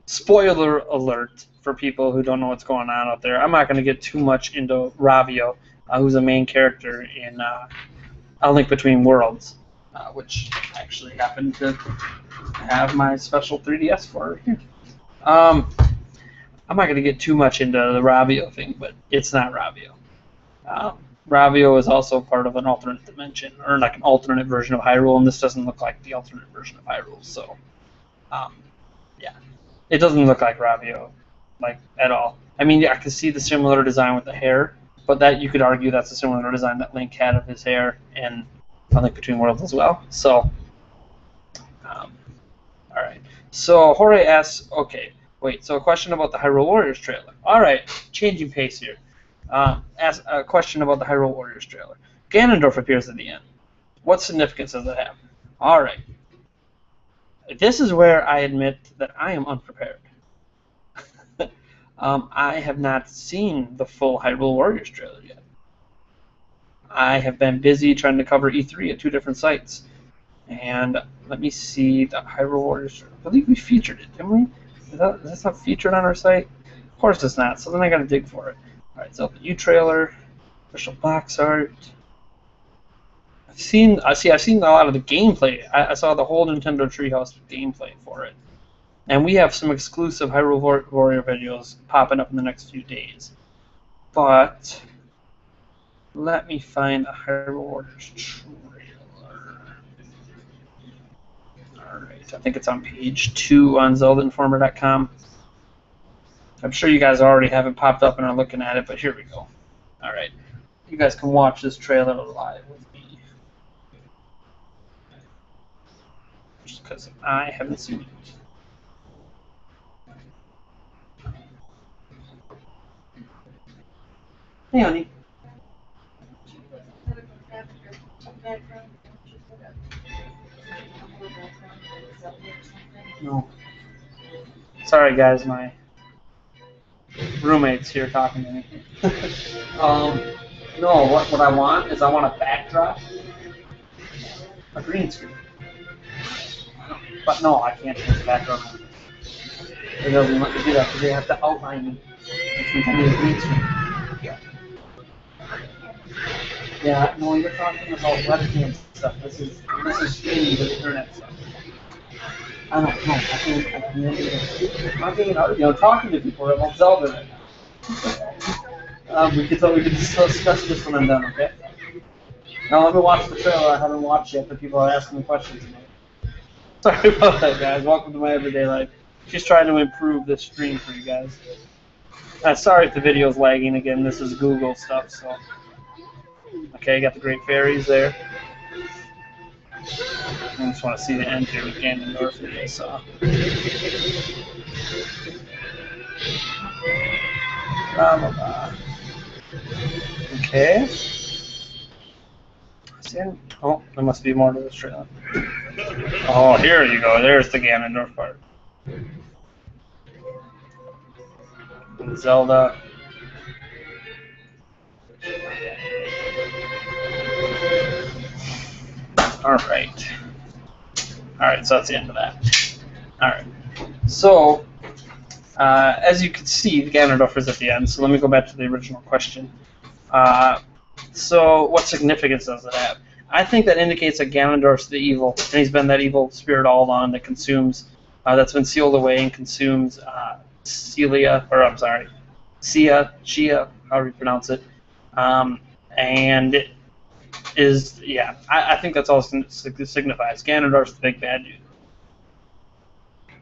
Spoiler alert for people who don't know what's going on out there. I'm not going to get too much into Ravio, who's a main character in A Link Between Worlds, which I actually happen to have my special 3DS for here. I'm not going to get too much into the Ravio thing, but it's not Ravio. Ravio is also part of an alternate dimension, or like an alternate version of Hyrule, and this doesn't look like the alternate version of Hyrule, so yeah. It doesn't look like Ravio, like, at all. I mean, I can see the similar design with the hair, but that you could argue that's a similar design that Link had of his hair in A Link Between Worlds as well. So, all right. So Jorge asks, okay, wait. So a question about the Hyrule Warriors trailer. All right, changing pace here. Ask a question about the Hyrule Warriors trailer. Ganondorf appears at the end. What significance does that have? All right. This is where I admit that I am unprepared. I have not seen the full Hyrule Warriors trailer yet. I have been busy trying to cover E3 at 2 different sites. And let me see the Hyrule Warriors trailer. I believe we featured it, didn't we? Is that not featured on our site? Of course it's not, so then I gotta dig for it. Alright, Zelda U trailer. Official box art. I've seen a lot of the gameplay. I saw the whole Nintendo Treehouse gameplay for it. And we have some exclusive Hyrule Warrior videos popping up in the next few days. But let me find the Hyrule Warriors trailer. Alright, I think it's on page 2 on ZeldaInformer.com. I'm sure you guys already have it popped up and are looking at it, but here we go. Alright, you guys can watch this trailer live with me. Just because I haven't seen it. Hey, honey. No. Sorry, guys, my roommate's here talking to me. No, what I want is I want a backdrop, a green screen. But no, I can't change the background. They doesn't let me do that because they have to outline me. It's intended as green screen. Yeah, no, you're talking about webcam stuff. This is streaming with internet stuff. I don't know. I can't do it. I'm not getting out, talking to people about Zelda right now. We can discuss this when I'm done, okay? Now let me watch the trailer. I haven't watched yet, but people are asking me questions about it. Sorry about that, guys. Welcome to my everyday life. Just trying to improve this stream for you guys. Sorry if the video's lagging again. This is Google stuff, so. Okay, got the Great Fairies there. I just want to see the end here with Ganondorf that I saw. Okay. Oh, there must be more to this trailer. Oh, here you go. There's the Ganondorf part. And Zelda. Alright. Alright, so that's the end of that. Alright. So, as you can see, the Ganondorf is at the end, so let me go back to the original question. So, what significance does it have? I think that indicates that Ganondorf's the evil, and he's been that evil spirit all along that consumes, that's been sealed away and consumes Sia, however you pronounce it. And it is, yeah, I think that's all it signifies. Ganondorf's the big bad dude. I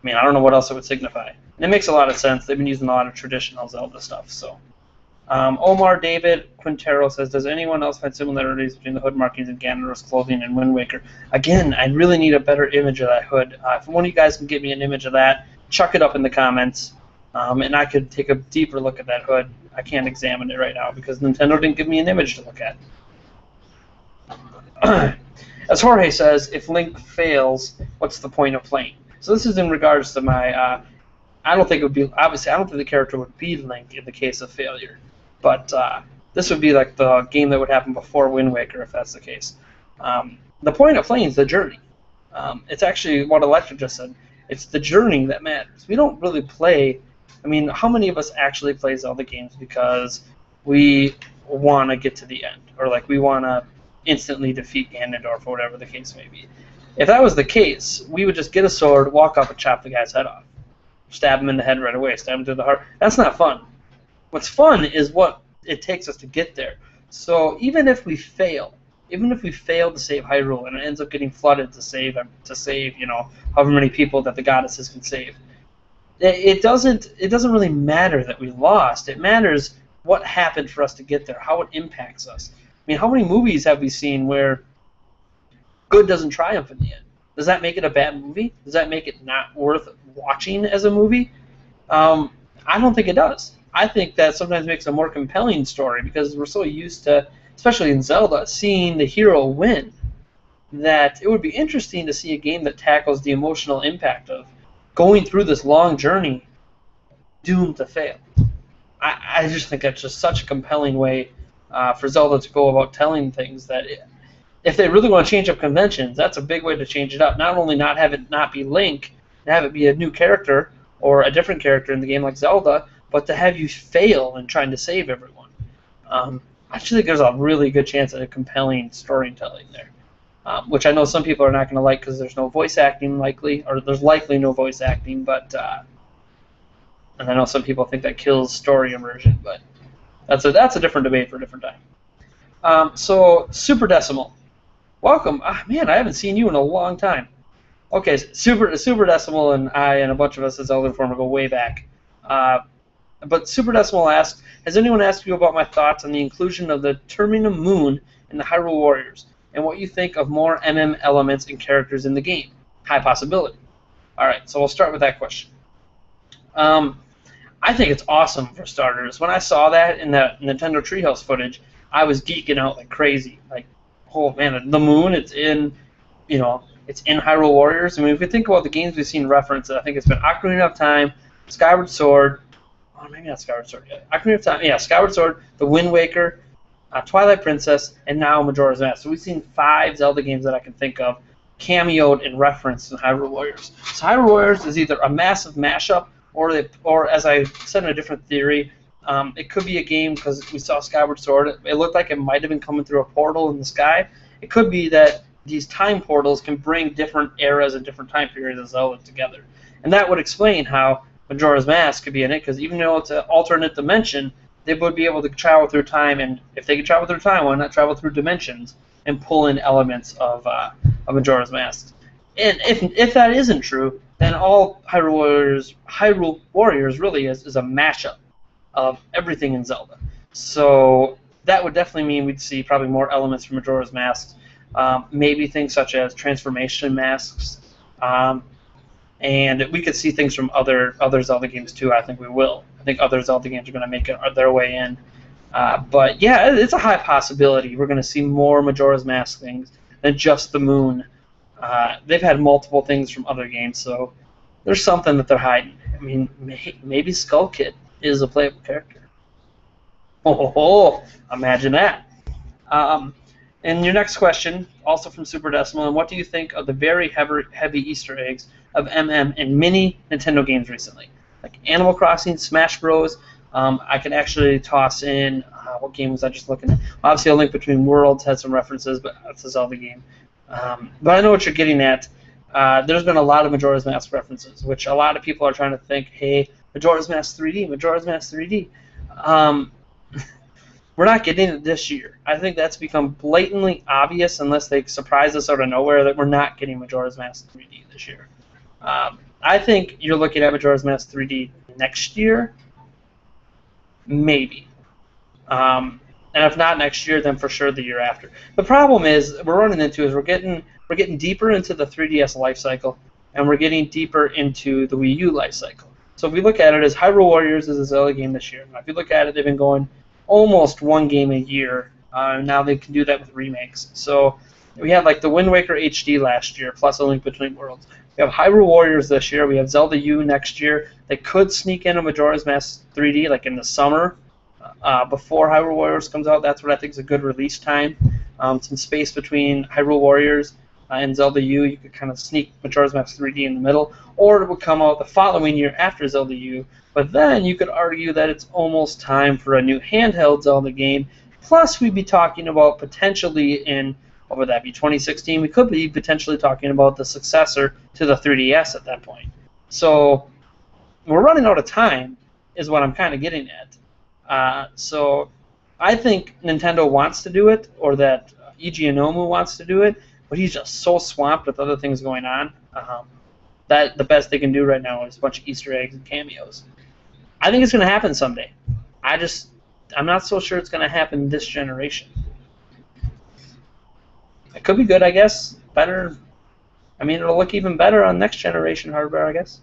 mean, I don't know what else it would signify. And it makes a lot of sense. They've been using a lot of traditional Zelda stuff, so. Omar David Quintero says, does anyone else find similarities between the hood markings in Ganondorf's clothing and Wind Waker? Again, I really need a better image of that hood. If one of you guys can get me an image of that, chuck it up in the comments, and I could take a deeper look at that hood. I can't examine it right now because Nintendo didn't give me an image to look at. As Jorge says, if Link fails, what's the point of playing? So this is in regards to my, I don't think it would be, obviously I don't think the character would be Link in the case of failure. But this would be like the game that would happen before Wind Waker if that's the case. The point of playing is the journey. It's actually what Electra just said. It's the journey that matters. We don't really play, I mean, how many of us actually play Zelda games because we want to get to the end? Or like we want to instantly defeat Ganondorf or whatever the case may be. If that was the case, we would just get a sword, walk up and chop the guy's head off. Stab him in the head right away, stab him through the heart. That's not fun. What's fun is what it takes us to get there. So even if we fail to save Hyrule and it ends up getting flooded to save however many people that the goddesses can save, it doesn't really matter that we lost. It matters what happened for us to get there, how it impacts us. I mean, how many movies have we seen where good doesn't triumph in the end? Does that make it a bad movie? Does that make it not worth watching as a movie? I don't think it does. I think that sometimes makes a more compelling story because we're so used to, especially in Zelda, seeing the hero win, that it would be interesting to see a game that tackles the emotional impact of going through this long journey doomed to fail. I just think that's just such a compelling way for Zelda to go about telling things that if they really want to change up conventions, that's a big way to change it up. Not only not have it not be Link, and have it be a new character or a different character in the game like Zelda, but to have you fail in trying to save everyone. I actually think there's a really good chance at a compelling storytelling there, which I know some people are not going to like because there's no voice acting likely, or there's likely no voice acting, but and I know some people think that kills story immersion, but that's a different debate for a different time. So Super Decimal, welcome. Man, I haven't seen you in a long time. Okay, Super Decimal and I and a bunch of us as Elder Informer go way back. But Super Decimal asks, has anyone asked you about my thoughts on the inclusion of the Terminum Moon in the Hyrule Warriors, and what you think of more MM elements and characters in the game? High possibility. All right, so we'll start with that question. I think it's awesome for starters. When I saw that in the Nintendo Treehouse footage, I was geeking out like crazy. Like, oh man, the moon, it's in Hyrule Warriors. I mean, if we think about the games we've seen referenced, I think it's been Ocarina of Time, Skyward Sword, maybe not Skyward Sword yet. Ocarina of Time, yeah, Skyward Sword, The Wind Waker, Twilight Princess, and now Majora's Mask. So we've seen 5 Zelda games that I can think of cameoed and referenced in Hyrule Warriors. So Hyrule Warriors is either a massive mashup, or as I said in a different theory, it could be a game because we saw Skyward Sword. It looked like it might have been coming through a portal in the sky. It could be that these time portals can bring different eras and different time periods of Zelda together. And that would explain how Majora's Mask could be in it, because even though it's an alternate dimension, they would be able to travel through time, and if they could travel through time, why not travel through dimensions and pull in elements of Majora's Mask? And if that isn't true, then all Hyrule Warriors really is a mashup of everything in Zelda. So that would definitely mean we'd see probably more elements from Majora's Mask. Maybe things such as transformation masks, and we could see things from other Zelda games too. I think we will. I think other Zelda games are going to make their way in. But yeah, it's a high possibility we're going to see more Majora's Mask things than just the moon. They've had multiple things from other games, so there's something that they're hiding. I mean, maybe Skull Kid is a playable character. Oh, imagine that. And your next question, also from Super Decimal, and what do you think of the very heavy Easter eggs of MM in many Nintendo games recently? Like Animal Crossing, Smash Bros. I can actually toss in, what game was I just looking at? Obviously, A Link Between Worlds had some references, but that's a Zelda game. But I know what you're getting at. There's been a lot of Majora's Mask references, which a lot of people are trying to think, hey, Majora's Mask 3D, Majora's Mask 3D. We're not getting it this year. I think that's become blatantly obvious, unless they surprise us out of nowhere, that we're not getting Majora's Mask 3D this year. I think you're looking at Majora's Mask 3D next year, maybe. And if not next year, then for sure the year after. The problem we're running into is we're getting deeper into the 3DS life cycle, and we're getting deeper into the Wii U life cycle. So if we look at it as Hyrule Warriors is a Zelda game this year. Now, if you look at it, they've been going almost one game a year. Now they can do that with remakes. So we had like the Wind Waker HD last year, plus A Link Between Worlds. We have Hyrule Warriors this year. We have Zelda U next year. They could sneak in a Majora's Mask 3D like in the summer before Hyrule Warriors comes out. That's what I think is a good release time. Some space between Hyrule Warriors and Zelda U. You could kind of sneak Majora's Mask 3D in the middle, or it would come out the following year after Zelda U. But then you could argue that it's almost time for a new handheld Zelda game. Plus, we'd be talking about potentially in, what would that be, 2016? We could be potentially talking about the successor to the 3DS at that point. So we're running out of time, is what I'm kind of getting at. So I think Nintendo wants to do it, or that Eiji Inoue wants to do it, but he's just so swamped with other things going on that the best they can do right now is a bunch of Easter eggs and cameos. I think it's going to happen someday. I'm not so sure it's going to happen this generation. It could be good, I guess. Better. I mean, it'll look even better on next generation hardware, I guess.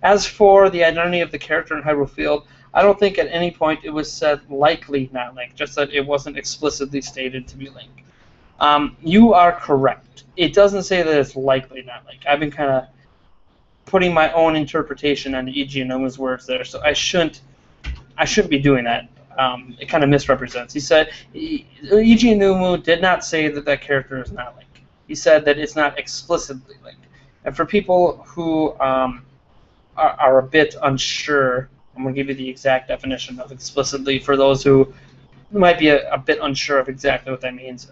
As for the identity of the character in Hyrule Field, I don't think at any point it was said likely not Link, just that it wasn't explicitly stated to be Link. You are correct. It doesn't say that it's likely not Link. I've been kind of putting my own interpretation on Eiji Inoue's words there, so I shouldn't be doing that. It kind of misrepresents. He said Eiji Inoue did not say that that character is not Link. He said that it's not explicitly Link. And for people who are a bit unsure, I'm going to give you the exact definition of explicitly for those who might be a bit unsure of exactly what that means.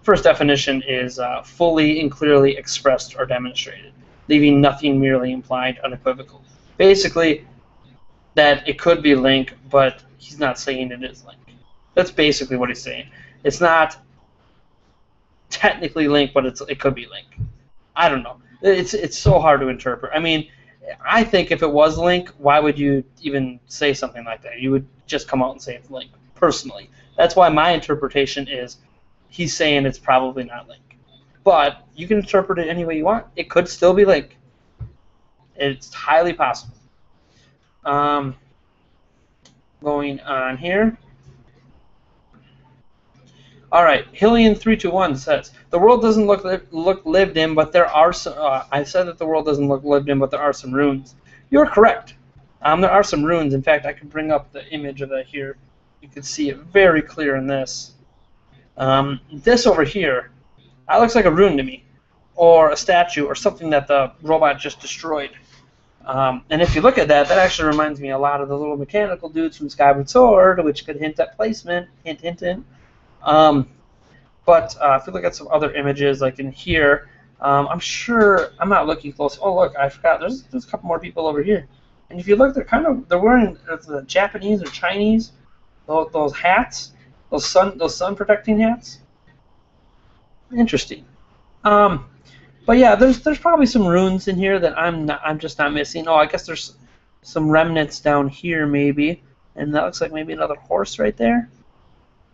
First definition is fully and clearly expressed or demonstrated, leaving nothing merely implied, unequivocal. Basically, that it could be Link, but he's not saying it is Link. That's basically what he's saying. It's not technically Link, but it could be Link. I don't know. It's so hard to interpret. I mean, I think if it was Link, why would you even say something like that? You would just come out and say it's Link, personally. That's why my interpretation is he's saying it's probably not Link. But you can interpret it any way you want. It could still be Link. It's highly possible. Going on here. All right, Hillian321 says the world doesn't look lived in, but there are some. I said that the world doesn't look lived in, but there are some ruins. You're correct. There are some ruins. In fact, I could bring up the image of that here. You can see it very clear in this. This over here, that looks like a ruin to me, or a statue, or something that the robot just destroyed. And if you look at that, that actually reminds me a lot of the little mechanical dudes from Skyward Sword, which could hint at placement. Hint, hint, hint. But if you look at some other images, like in here, I'm sure I'm not looking close. Oh, look, I forgot. There's a couple more people over here. And if you look, they're wearing the Japanese or Chinese those hats, those sun protecting hats. Interesting. But yeah, there's probably some runes in here that I'm just not missing. Oh, I guess there's some remnants down here maybe, and that looks like maybe another horse right there.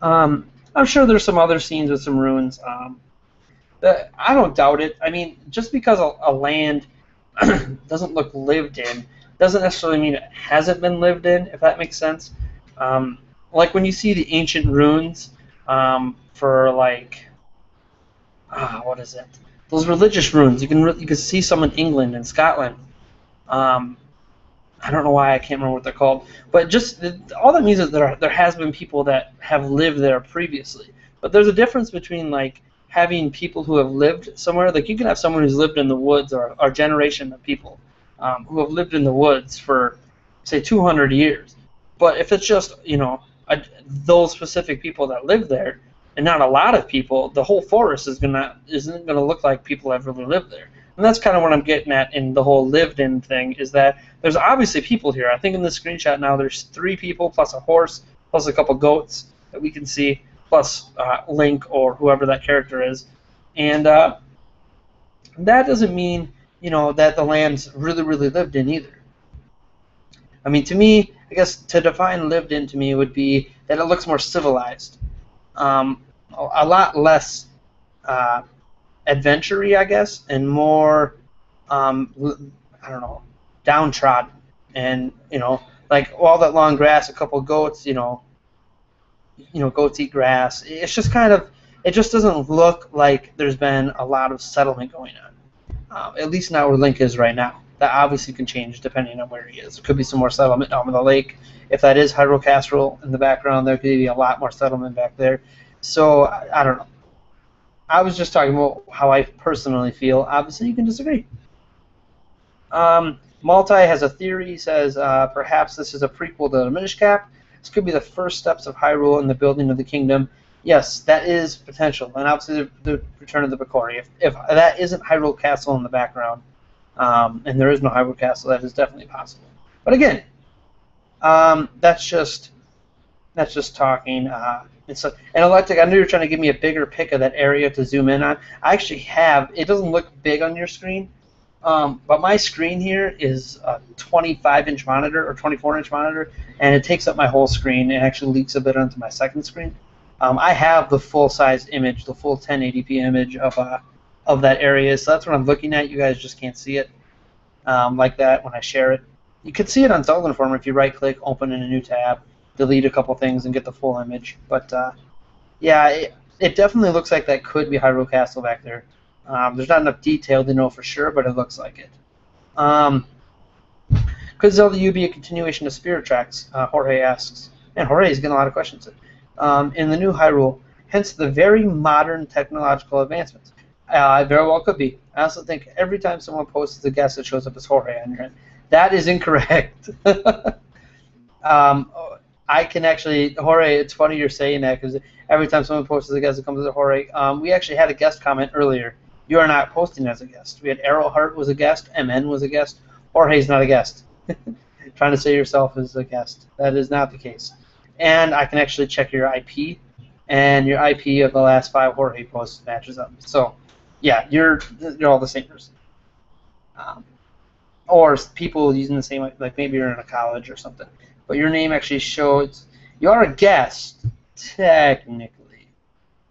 I'm sure there's some other scenes with some ruins. I don't doubt it. I mean, just because a land doesn't look lived in doesn't necessarily mean it hasn't been lived in, if that makes sense. Like when you see the ancient ruins for like, what is it? Those religious ruins. You can see some in England and Scotland. I don't know why I can't remember what they're called, but just all that means is there has been people that have lived there previously. But there's a difference between like having people who have lived somewhere. Like you can have someone who's lived in the woods, or a generation of people who have lived in the woods for say 200 years. But if it's just those specific people that live there, and not a lot of people, the whole forest isn't gonna look like people have really lived there. And that's kind of what I'm getting at in the whole lived-in thing, is that there's obviously people here. I think in this screenshot now there's 3 people, plus a horse, plus a couple goats that we can see, plus Link or whoever that character is. And that doesn't mean, that the land's really, really lived in either. I mean, to me, I guess to define lived in to me would be that it looks more civilized. A lot less adventure-y, I guess, and more, I don't know, downtrodden. And, like all that long grass, a couple goats, goats eat grass. It's just it just doesn't look like there's been a lot of settlement going on. At least not where Link is right now. That obviously can change depending on where he is. There could be some more settlement down by the lake. If that is Hyrule Castle in the background, there could be a lot more settlement back there. So, I don't know. I was just talking about how I personally feel. Obviously, you can disagree. Multi has a theory. He says, perhaps this is a prequel to the Minish Cap. This could be the first steps of Hyrule in the building of the kingdom. Yes, that is potential. And obviously, the Return of the Bakori. If that isn't Hyrule Castle in the background, and there is no Hyrule Castle, that is definitely possible. But again, that's just talking. And Electric, I know you're trying to give me a bigger pic of that area to zoom in on. I actually have. It doesn't look big on your screen, but my screen here is a 25-inch monitor or 24-inch monitor, and it takes up my whole screen. It actually leaks a bit onto my second screen. I have the full-size image, the full 1080p image of that area, so that's what I'm looking at. You guys just can't see it like that when I share it. You can see it on Zelda Informer if you right-click, open in a new tab, delete a couple things, and get the full image. But yeah, it definitely looks like that could be Hyrule Castle back there. There's not enough detail to know for sure, but it looks like it. Could Zelda U be a continuation of Spirit Tracks? Jorge asks. And Jorge is getting a lot of questions. In the new Hyrule, hence the very modern technological advancements. Very well could be. I also think every time someone posts a guest, it shows up as Jorge on your end. That is incorrect. I can actually, Jorge, it's funny you're saying that because every time someone posts as a guest, it comes as a Jorge. We actually had a guest comment earlier. You are not posting as a guest. We had Arrowheart was a guest, MN was a guest. Jorge's not a guest. Trying to say yourself as a guest. That is not the case. And I can actually check your IP, and your IP of the last 5 Jorge posts matches up. So, yeah, you're all the same person. Or people using the same, like maybe you're in a college or something. But your name actually shows you are a guest, technically,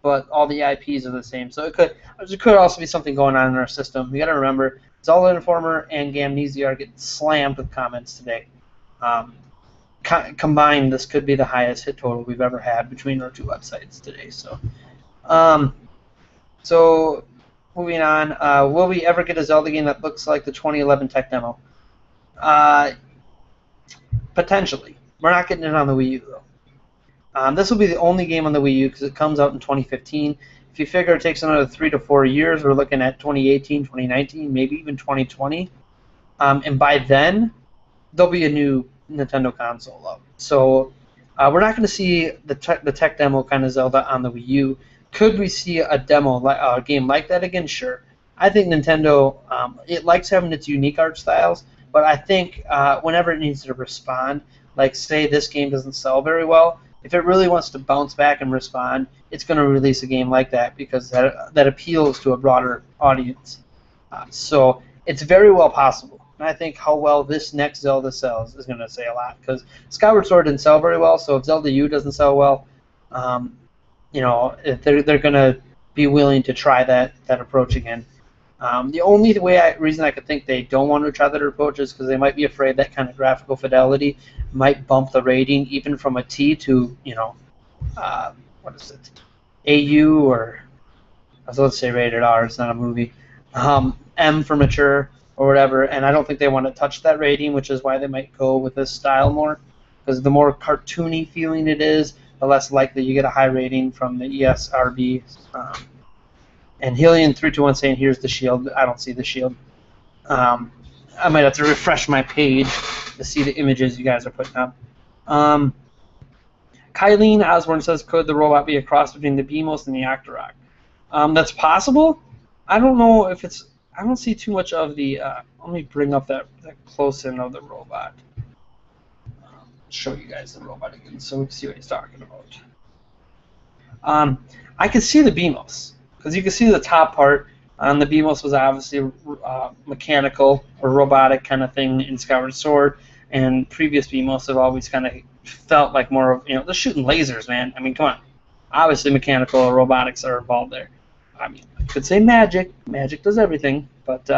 but all the IPs are the same. So there could also be something going on in our system. You got to remember, Zelda Informer and Gamnesia are getting slammed with comments today. Combined, this could be the highest hit total we've ever had between our 2 websites today. So moving on, will we ever get a Zelda game that looks like the 2011 tech demo? Potentially. We're not getting it on the Wii U, though. This will be the only game on the Wii U because it comes out in 2015. If you figure it takes another 3 to 4 years, we're looking at 2018, 2019, maybe even 2020. And by then, there'll be a new Nintendo console out. So we're not going to see the tech demo kind of Zelda on the Wii U. Could we see a demo, a game like that again? Sure. I think Nintendo, it likes having its unique art styles, but I think whenever it needs to respond, like say this game doesn't sell very well, if it really wants to bounce back and respond, it's going to release a game like that because that appeals to a broader audience. So it's very well possible. And I think how well this next Zelda sells is going to say a lot because Skyward Sword didn't sell very well, so if Zelda U doesn't sell well, they're going to be willing to try that approach again. The only reason I could think they don't want to try that approach is because they might be afraid that kind of graphical fidelity might bump the rating even from a T to, what is it, AU or, I was about to say rated R, it's not a movie, M for mature or whatever, and I don't think they want to touch that rating, which is why they might go with this style more, because the more cartoony feeling it is, the less likely you get a high rating from the ESRB. And Helion321 saying, here's the shield. I don't see the shield. I might have to refresh my page to see the images you guys are putting up. Kylene Osborne says, could the robot be a cross between the Beamos and the Octorok? That's possible. I don't know if it's... I don't see too much of the... let me bring up that close-in of the robot. Show you guys the robot again so we can see what he's talking about. I can see the Beamos. Because you can see the top part. The Beamos was obviously mechanical or robotic kind of thing in Skyward Sword, and previous Beamos have always kind of felt like more of, they're shooting lasers, man. I mean, come on. Obviously mechanical or robotics are involved there. I mean, I could say magic. Magic does everything, but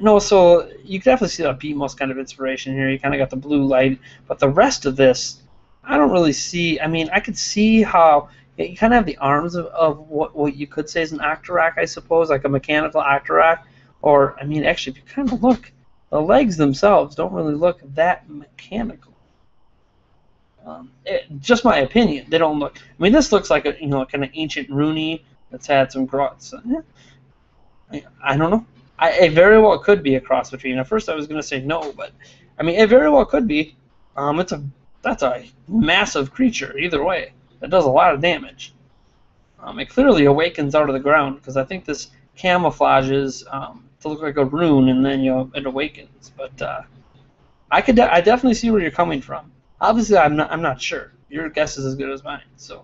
no, so you can definitely see that Beamos kind of inspiration here. You kind of got the blue light, but the rest of this, I don't really see. I mean, I could see how... You kind of have the arms of what you could say is an Octorok, I suppose, like a mechanical Octorok. Or, I mean, actually, if you kind of look, the legs themselves don't really look that mechanical. Just my opinion. They don't look... I mean, this looks like a kind of ancient Rooney that's had some... I don't know. It very well could be a cross between... At first I was going to say no, but... I mean, it very well could be. That's a massive creature, either way. That does a lot of damage. It clearly awakens out of the ground because I think this camouflages to look like a rune, and then it awakens. But I definitely see where you're coming from. Obviously, I'm not sure. Your guess is as good as mine. So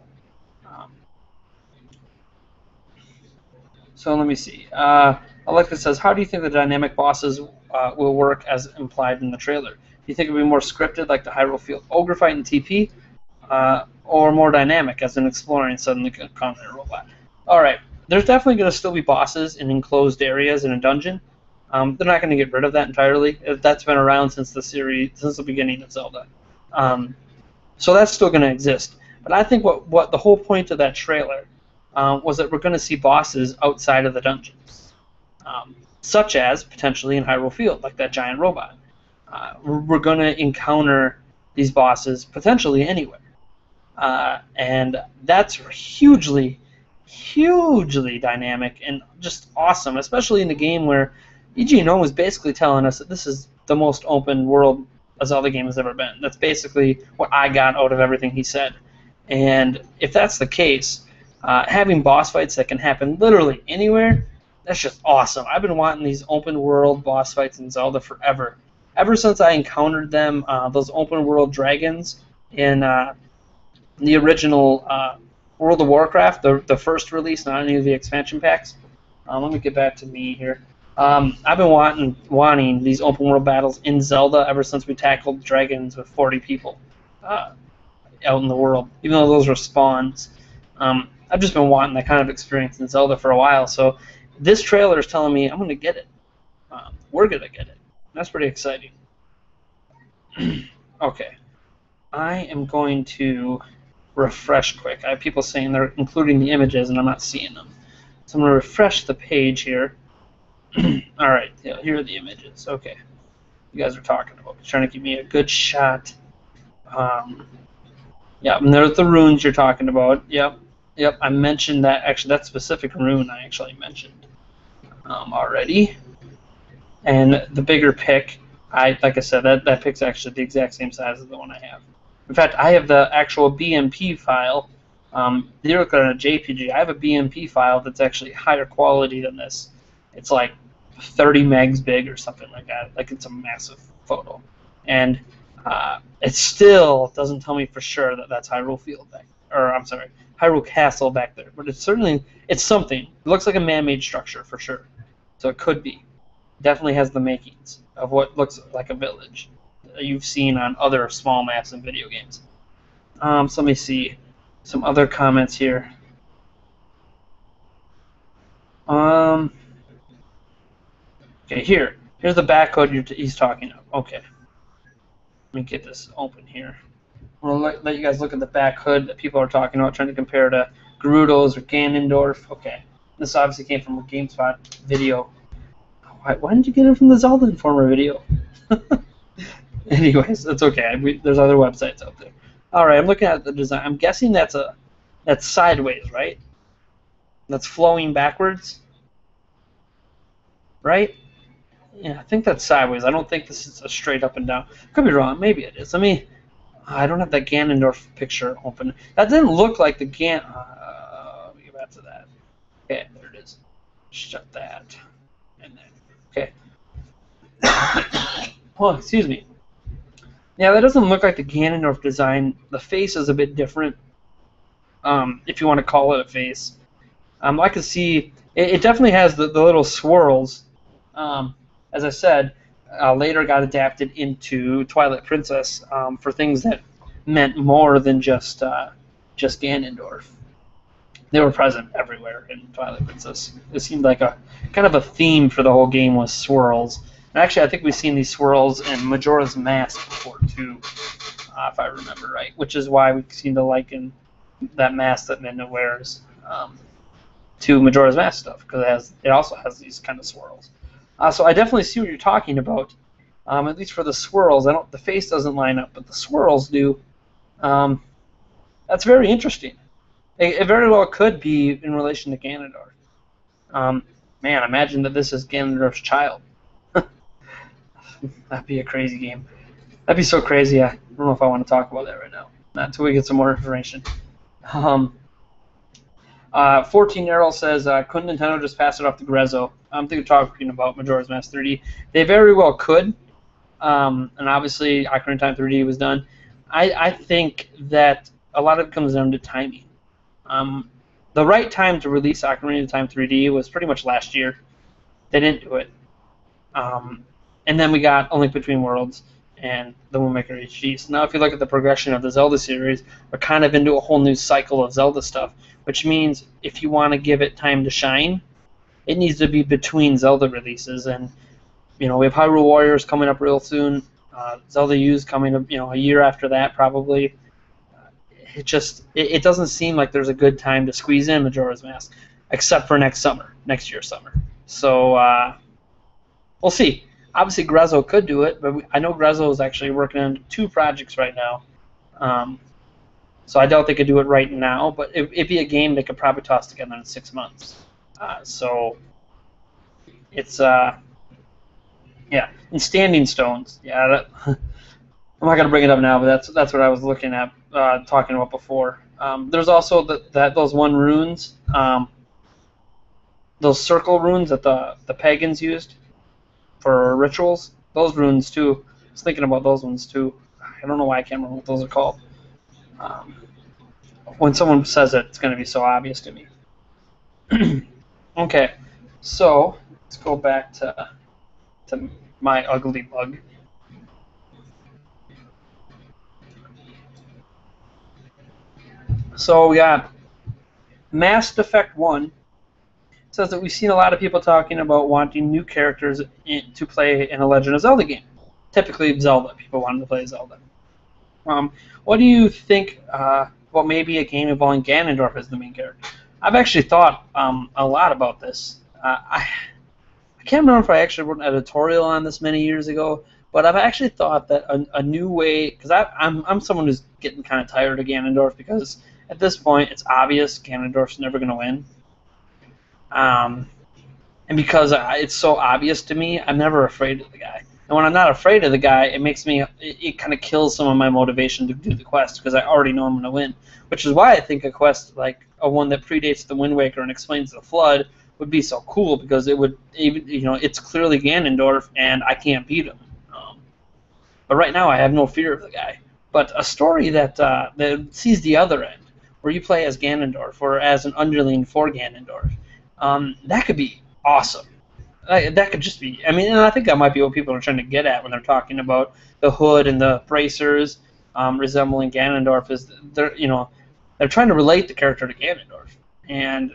let me see. Alexa says, how do you think the dynamic bosses will work as implied in the trailer? Do you think it'll be more scripted like the Hyrule Field Ogre fight in TP? Or more dynamic, as in exploring suddenly encounter a robot. Alright, there's definitely going to still be bosses in enclosed areas in a dungeon. They're not going to get rid of that entirely. That's been around since the beginning of Zelda. So that's still going to exist. But I think what the whole point of that trailer was that we're going to see bosses outside of the dungeons. Such as, potentially in Hyrule Field, like that giant robot. We're going to encounter these bosses potentially anywhere. And that's hugely, hugely dynamic and just awesome, especially in the game where EG&O was basically telling us that this is the most open world a Zelda game has ever been. That's basically what I got out of everything he said. And if that's the case, having boss fights that can happen literally anywhere, that's just awesome. I've been wanting these open world boss fights in Zelda forever. Ever since I encountered them, those open world dragons in the original World of Warcraft, the first release, not any of the expansion packs. Let me get back to me here. I've been wanting these open world battles in Zelda ever since we tackled dragons with 40 people out in the world, even though those were spawns. I've just been wanting that kind of experience in Zelda for a while, so this trailer is telling me I'm going to get it. We're going to get it. That's pretty exciting. Okay. I am going to refresh quick. I have people saying they're including the images, and I'm not seeing them. So I'm going to refresh the page here. All right, yeah, here are the images. Okay. You guys are talking about trying to give me a good shot. Yeah, and there's the runes you're talking about. Yep, I mentioned that. Actually, that specific rune I actually mentioned already. And the bigger pick, like I said, that pick's actually the exact same size as the one I have. In fact, I have the actual BMP file. You're looking at a JPG. I have a BMP file that's actually higher quality than this. It's like 30 megs big or something like that. Like, it's a massive photo. And it still doesn't tell me for sure that that's Hyrule Field back, or I'm sorry, Hyrule Castle back there. But it's something. It looks like a man-made structure for sure. So it could be. Definitely has the makings of what looks like a village that you've seen on other small maps in video games. So let me see some other comments here. Okay, here's the backcode he's talking of. Okay, let me get this open here. I'll let you guys look at the back hood that people are talking about, trying to compare to Gerudo's or Ganondorf. Okay, this obviously came from a GameSpot video. Why didn't you get it from the Zelda Informer video? Anyways, that's okay. There's other websites out there. All right, I'm looking at the design. I'm guessing that's sideways, right? That's flowing backwards, right? Yeah, I think that's sideways. I don't think this is a straight up and down. Could be wrong. Maybe it is. I don't have that Ganondorf picture open. That didn't look like the let me get back to that. Okay, there it is. Shut that. And then, okay. Oh, excuse me. Yeah, that doesn't look like the Ganondorf design. The face is a bit different, if you want to call it a face. I can see it definitely has the little swirls. As I said, later got adapted into Twilight Princess for things that meant more than just Ganondorf. They were present everywhere in Twilight Princess. It seemed like a kind of a theme for the whole game was swirls. And actually, I think we've seen these swirls in Majora's Mask before too, if I remember right. Which is why we seem to liken that mask that Midna wears to Majora's Mask stuff, because it also has these kind of swirls. So I definitely see what you're talking about. At least for the swirls, the face doesn't line up, but the swirls do. That's very interesting. It very well could be in relation to Ganondorf. Man, imagine that this is Ganondorf's child. That'd be a crazy game. That'd be so crazy. I don't know if I want to talk about that right now. Not until we get some more information. 14 Arrow says, couldn't Nintendo just pass it off to Grezzo? I'm thinking talking about Majora's Mask 3D. They very well could. And obviously, Ocarina of Time 3D was done. I think that a lot of it comes down to timing. The right time to release Ocarina of Time 3D was pretty much last year. They didn't do it. And then we got A Link Between Worlds and the Wind Waker HD. So now if you look at the progression of the Zelda series, we're kind of into a whole new cycle of Zelda stuff, which means if you want to give it time to shine, it needs to be between Zelda releases. And, we have Hyrule Warriors coming up real soon. Zelda U is coming up, a year after that probably. It doesn't seem like there's a good time to squeeze in Majora's Mask, except for next year's summer. So we'll see. Obviously, Grezzo could do it, but I know Grezzo is actually working on 2 projects right now. So I doubt they could do it right now, but it'd be a game they could probably toss together in 6 months. So it's, yeah. And Standing Stones, yeah, I'm not going to bring it up now, but that's what I was looking at, talking about before. There's also those one runes, those circle runes that the pagans used for rituals. Those runes too. I was thinking about those ones too. I don't know why I can't remember what those are called. When someone says it, it's going to be so obvious to me. Okay, so let's go back to my ugly bug. So we got Mass Effect 1 says that we've seen a lot of people talking about wanting new characters to play in a Legend of Zelda game. Typically Zelda, people wanting to play Zelda. What do you think about maybe a game involving Ganondorf as the main character? I've actually thought a lot about this. I can't remember if I actually wrote an editorial on this many years ago, but I've actually thought that a new way, because I'm someone who's getting kind of tired of Ganondorf, because at this point it's obvious Ganondorf's never going to win. And because it's so obvious to me, I'm never afraid of the guy. And when I'm not afraid of the guy, it kind of kills some of my motivation to do the quest, because I already know I'm going to win. Which is why I think a quest like a one that predates the Wind Waker and explains the Flood would be so cool, because it would it's clearly Ganondorf and I can't beat him. But right now I have no fear of the guy. But a story that sees the other end, where you play as Ganondorf or as an underling for Ganondorf, that could be awesome. That could just be. I mean, and I think that might be what people are trying to get at when they're talking about the hood and the bracers resembling Ganondorf. Is they're trying to relate the character to Ganondorf, and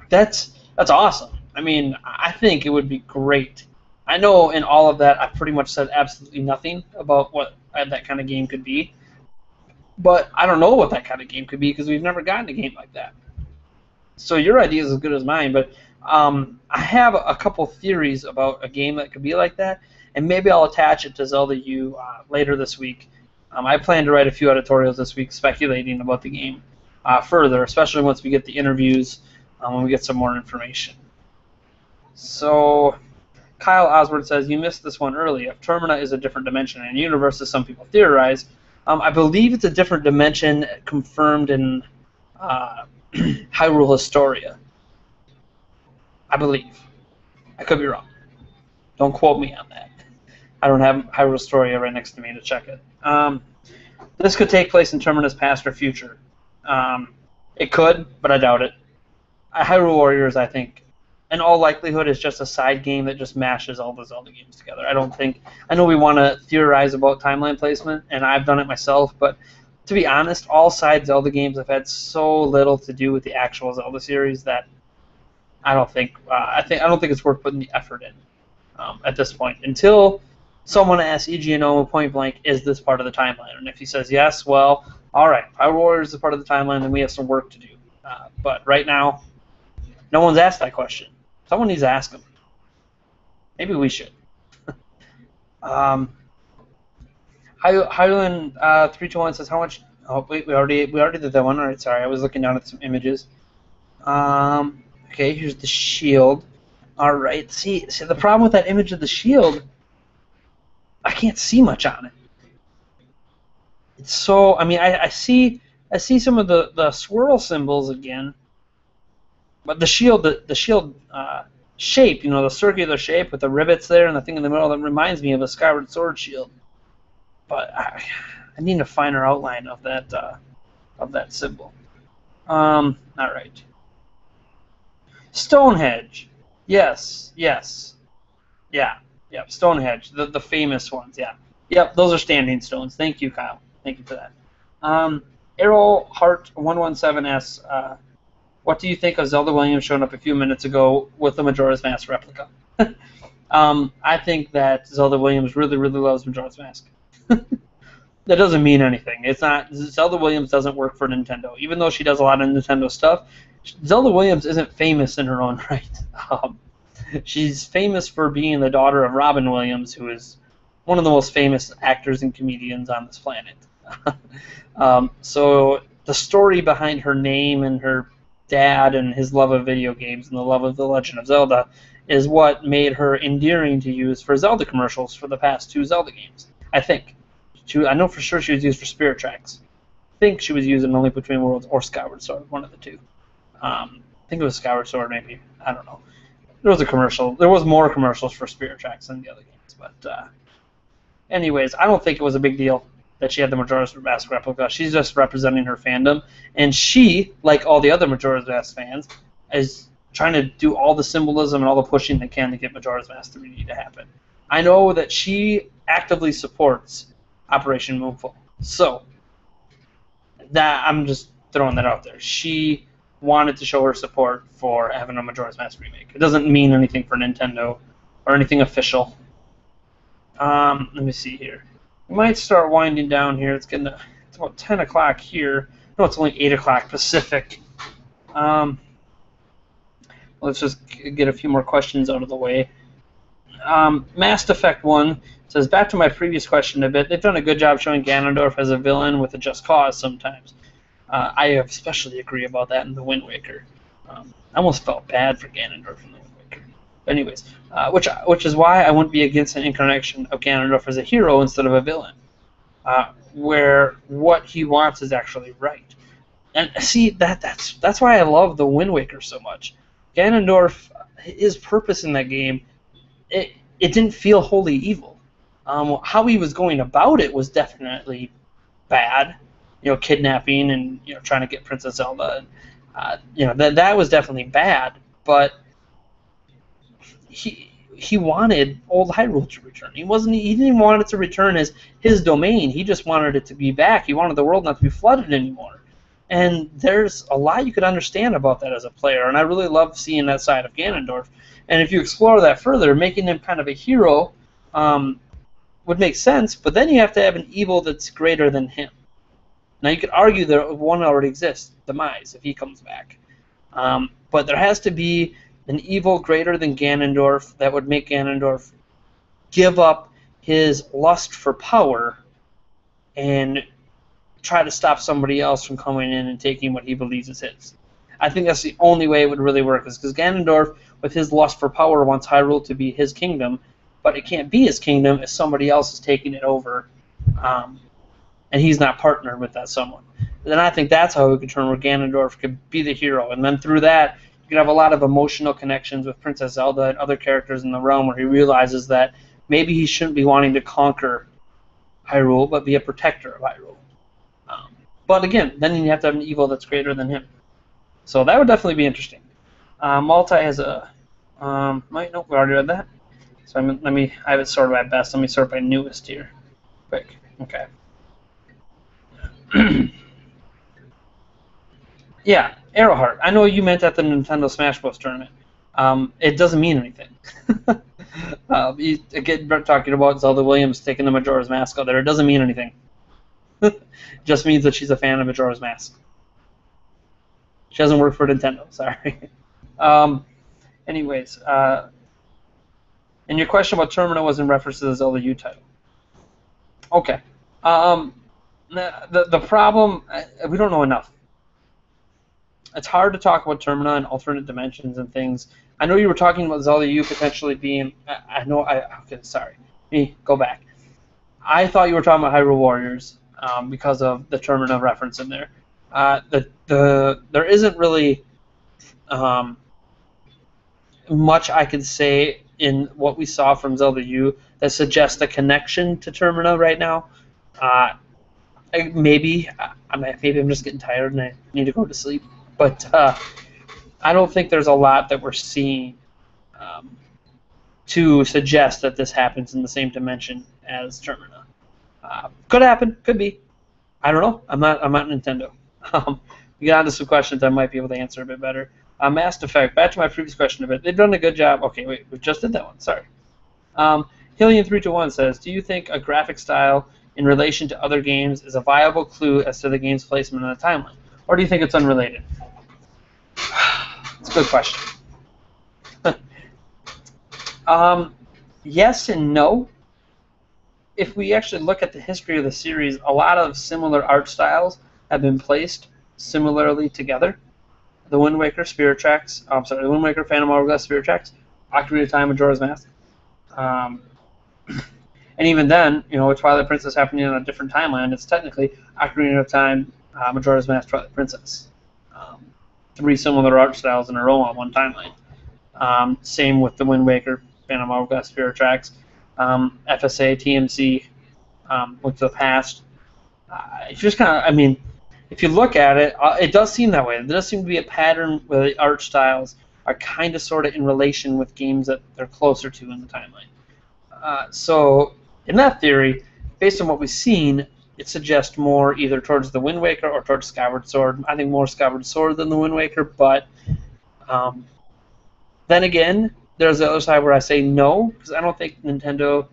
that's awesome. I mean, I think it would be great. I know in all of that, I've pretty much said absolutely nothing about what that kind of game could be, but I don't know what that kind of game could be because we've never gotten a game like that. So your idea is as good as mine, but I have a couple theories about a game that could be like that, and maybe I'll attach it to Zelda U later this week. I plan to write a few editorials this week speculating about the game further, especially once we get the interviews, when we get some more information. So Kyle Oswald says, you missed this one early. If Termina is a different dimension and universe, as some people theorize, I believe it's a different dimension confirmed in Hyrule Historia. I believe. I could be wrong. Don't quote me on that. I don't have Hyrule Historia right next to me to check it. This could take place in Termina's past or future. It could, but I doubt it. Hyrule Warriors, I think, in all likelihood, is just a side game that just mashes all the Zelda games together. I know we want to theorize about timeline placement, and I've done it myself, but to be honest, all side Zelda games have had so little to do with the actual Zelda series that I don't think it's worth putting the effort in at this point until someone asks EG&O point blank, is this part of the timeline? And if he says yes, well, all right, Hyrule Warriors is part of the timeline, then we have some work to do. But right now, no one's asked that question. Someone needs to ask them. Maybe we should. Hyland 321 says, how much? Oh wait, we already did that one. All right, sorry, I was looking down at some images. Okay, here's the shield. All right, see the problem with that image of the shield, I can't see much on it. It's so. I mean, I see some of the swirl symbols again. But the shield shape, the circular shape with the rivets there and the thing in the middle, that reminds me of a Skyward Sword shield. But I need a finer outline of that symbol. All right. Stonehenge. Yes. Yeah. Stonehenge. The famous ones. Yeah. Yep. Those are standing stones. Thank you, Kyle. Thank you for that. Arrow Heart 117S. What do you think of Zelda Williams showing up a few minutes ago with the Majora's Mask replica? I think that Zelda Williams really, really loves Majora's Mask. That doesn't mean anything. It's not. Zelda Williams doesn't work for Nintendo, even though she does a lot of Nintendo stuff. Zelda Williams isn't famous in her own right. She's famous for being the daughter of Robin Williams, who is one of the most famous actors and comedians on this planet. So the story behind her name and her dad and his love of video games and the love of The Legend of Zelda is what made her endearing to use for Zelda commercials for the past two Zelda games, I think. I know for sure she was used for Spirit Tracks. I think she was used in Only Between Worlds or Skyward Sword, one of the two. I think it was Skyward Sword, maybe. I don't know. There was a commercial. There was more commercials for Spirit Tracks than the other games. But anyways, I don't think it was a big deal that she had the Majora's Mask replica. She's just representing her fandom. And she, like all the other Majora's Mask fans, is trying to do all the symbolism and all the pushing they can to get Majora's Mask 3D to happen. I know that she actively supports Operation Moonfall. So, that I'm just throwing that out there. She wanted to show her support for having a Majora's Mask remake. It doesn't mean anything for Nintendo or anything official. Let me see here. We might start winding down here. It's about 10 o'clock here. No, it's only 8 o'clock Pacific. Let's just get a few more questions out of the way. Mass Effect 1 says, back to my previous question a bit, they've done a good job showing Ganondorf as a villain with a just cause sometimes. I especially agree about that in The Wind Waker. I almost felt bad for Ganondorf in The Wind Waker. But anyways, which is why I wouldn't be against an incarnation of Ganondorf as a hero instead of a villain, where what he wants is actually right. And see, that's why I love The Wind Waker so much. Ganondorf, his purpose in that game, it didn't feel wholly evil. How he was going about it was definitely bad. Kidnapping and trying to get Princess Zelda. That was definitely bad. But he wanted old Hyrule to return. He didn't even want it to return as his domain. He just wanted it to be back. He wanted the world not to be flooded anymore. And there's a lot you could understand about that as a player, and I really love seeing that side of Ganondorf. And if you explore that further, making him kind of a hero would make sense, but then you have to have an evil that's greater than him. Now you could argue that one already exists, Demise, if he comes back. But there has to be an evil greater than Ganondorf that would make Ganondorf give up his lust for power and try to stop somebody else from coming in and taking what he believes is his. I think that's the only way it would really work, is because Ganondorf, with his lust for power, wants Hyrule to be his kingdom, but it can't be his kingdom if somebody else is taking it over, and he's not partnered with that someone. Then I think that's how we could turn where Ganondorf could be the hero, and then through that, you could have a lot of emotional connections with Princess Zelda and other characters in the realm where he realizes that maybe he shouldn't be wanting to conquer Hyrule, but be a protector of Hyrule. But again, then you have to have an evil that's greater than him. So that would definitely be interesting. Multi has a... nope, we already read that. So I have it sorted by best. Let me sort by newest here. Quick. Okay. Yeah, Arrowheart. I know you meant at the Nintendo Smash Bros. Tournament. It doesn't mean anything. Again, talking about Zelda Williams taking the Majora's Mask out there, it doesn't mean anything. It just means that she's a fan of Majora's Mask. She doesn't work for Nintendo, sorry. Anyways, and your question about Termina was in reference to the Zelda U title. Okay. The problem, we don't know enough. It's hard to talk about Termina and alternate dimensions and things. I know you were talking about Zelda U potentially being... okay, sorry. Go back. I thought you were talking about Hyrule Warriors because of the Termina reference in there. There isn't really much I could say in what we saw from Zelda U that suggests a connection to Termina right now. Maybe I'm just getting tired and I need to go to sleep. But I don't think there's a lot that we're seeing to suggest that this happens in the same dimension as Termina. Could happen, could be. I don't know. I'm not Nintendo. We get on to some questions I might be able to answer a bit better. Mass Effect, back to my previous question a bit. They've done a good job. Okay, wait, we just did that one. Sorry. Hillian321 says, do you think a graphic style in relation to other games is a viable clue as to the game's placement in the timeline? Or do you think it's unrelated? It's a good question. Yes and no. If we actually look at the history of the series, a lot of similar art styles have been placed similarly together. The Wind Waker, Spirit Tracks, the Wind Waker, Phantom Hourglass, Spirit Tracks, Ocarina of Time, Majora's Mask. And even then, with Twilight Princess happening on a different timeline, it's technically Ocarina of Time, Majora's Mask, Twilight Princess. 3 similar art styles in a row on one timeline. Same with the Wind Waker, Phantom Hourglass, Spirit Tracks, FSA, TMC, Look to the Past. It's just if you look at it, it does seem that way. There does seem to be a pattern where the art styles are kind of sort of in relation with games that they're closer to in the timeline. So in that theory, based on what we've seen, it suggests more either towards the Wind Waker or towards Skyward Sword. I think more Skyward Sword than the Wind Waker, but then again, there's the other side where I say no, because I don't think Nintendo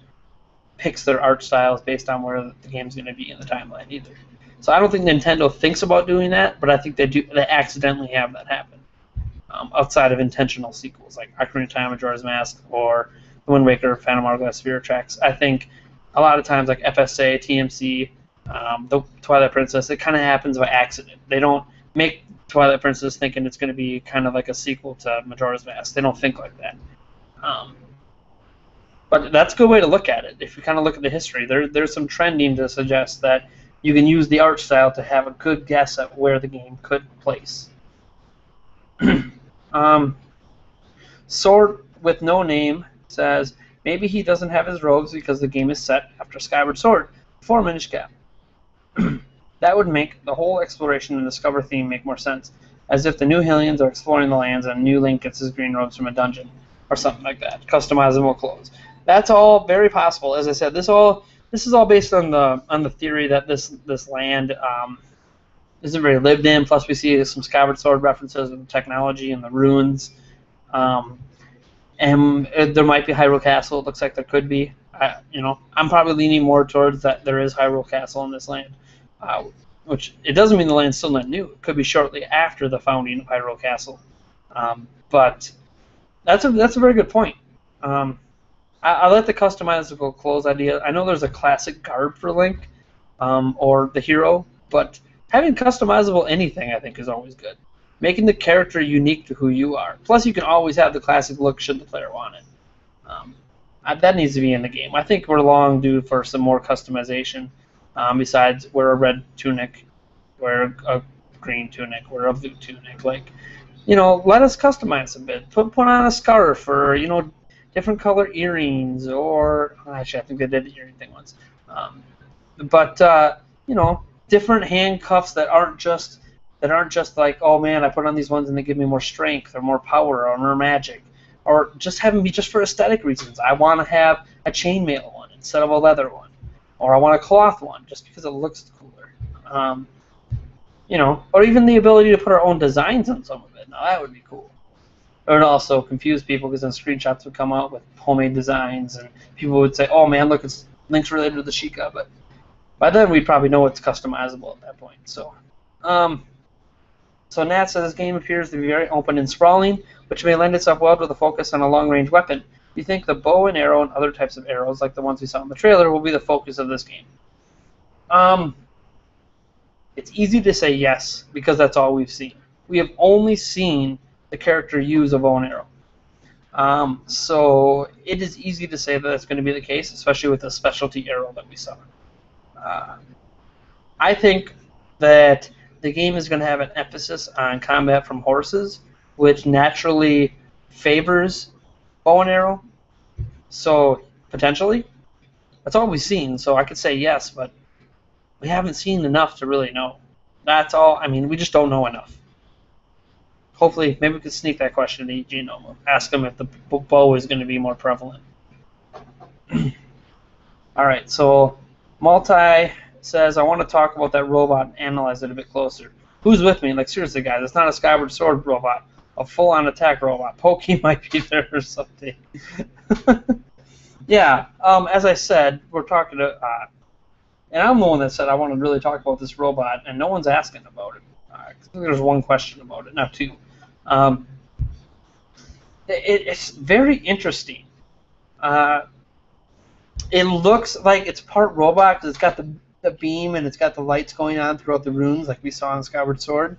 picks their art styles based on where the game's going to be in the timeline either. So I don't think Nintendo thinks about doing that, but I think they do. They accidentally have that happen outside of intentional sequels like Ocarina of Time, Majora's Mask, or The Wind Waker, Phantom Hourglass, Spirit Tracks. I think a lot of times like FSA, TMC, the Twilight Princess, it kind of happens by accident. They don't make Twilight Princess thinking it's going to be kind of like a sequel to Majora's Mask. They don't think like that. But that's a good way to look at it. If you kind of look at the history, there's some trending to suggest that you can use the art style to have a good guess at where the game could place. Sword with No Name says, maybe he doesn't have his robes because the game is set after Skyward Sword, before Minish Cap. That would make the whole exploration and discover theme make more sense, as if the new Hylians are exploring the lands and new Link gets his green robes from a dungeon, or something like that. Customizable clothes. That's all very possible. As I said, this is all based on the theory that this land isn't very lived in. Plus, we see some Skyward Sword references with the technology and the ruins. And there might be Hyrule Castle. It looks like there could be. I'm probably leaning more towards that there is Hyrule Castle in this land. Which it doesn't mean the land's still not new. It could be shortly after the founding of Hyrule Castle. But that's a very good point. I like the customizable clothes idea. I know there's a classic garb for Link or the hero, but having customizable anything I think is always good. Making the character unique to who you are. Plus, you can always have the classic look should the player want it. That needs to be in the game. I think we're long due for some more customization. Besides, wear a red tunic, wear a green tunic, wear a blue tunic. Let us customize a bit. Put on a scarf or, different color earrings, or actually, I think they did the earring thing once. Different handcuffs that aren't just like, oh man, I put on these ones and they give me more strength or more power or more magic, or just have them be just for aesthetic reasons. I want to have a chainmail one instead of a leather one, or I want a cloth one just because it looks cooler. Or even the ability to put our own designs on some of it. Now that would be cool. It would also confuse people because then screenshots would come out with homemade designs, and people would say, "Oh man, look, it's Link's related to the Sheikah." But by then, we'd probably know it's customizable at that point. So Nat says this game appears to be very open and sprawling, which may lend itself well to the focus on a long-range weapon. You think the bow and arrow and other types of arrows, like the ones we saw in the trailer, will be the focus of this game? It's easy to say yes because that's all we've seen. We have only seen the character use a bow and arrow. So it is easy to say that that's going to be the case, especially with the specialty arrow that we saw. I think that the game is going to have an emphasis on combat from horses, which naturally favors bow and arrow. So potentially, that's all we've seen. So I could say yes, but we haven't seen enough to really know. That's all. I mean, we just don't know enough. Hopefully, maybe we could sneak that question to Genome. Ask him if the bow is going to be more prevalent. All right, so Multi says, I want to talk about that robot and analyze it a bit closer. Who's with me? Like, seriously, guys, it's not a Skyward Sword robot. A full-on attack robot. Pokey might be there or something. Yeah, as I said, we're talking to... and I'm the one that said I want to really talk about this robot, and no one's asking about it. There's one question about it, not two. It's very interesting. It looks like it's part robot because it's got the beam and it's got the lights going on throughout the rooms like we saw in Skyward Sword.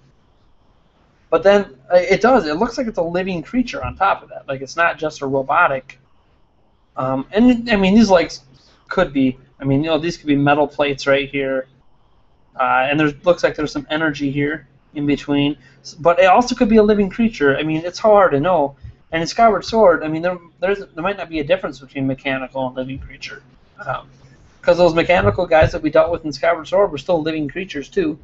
But then it looks like it's a living creature on top of that. Like it's not just a robotic. And I mean, these legs could be. I mean, these could be metal plates right here, and looks like there's some energy here in between. But it also could be a living creature. I mean, it's hard to know. And in Skyward Sword, I mean, there might not be a difference between mechanical and living creature, because those mechanical guys that we dealt with in Skyward Sword were still living creatures too.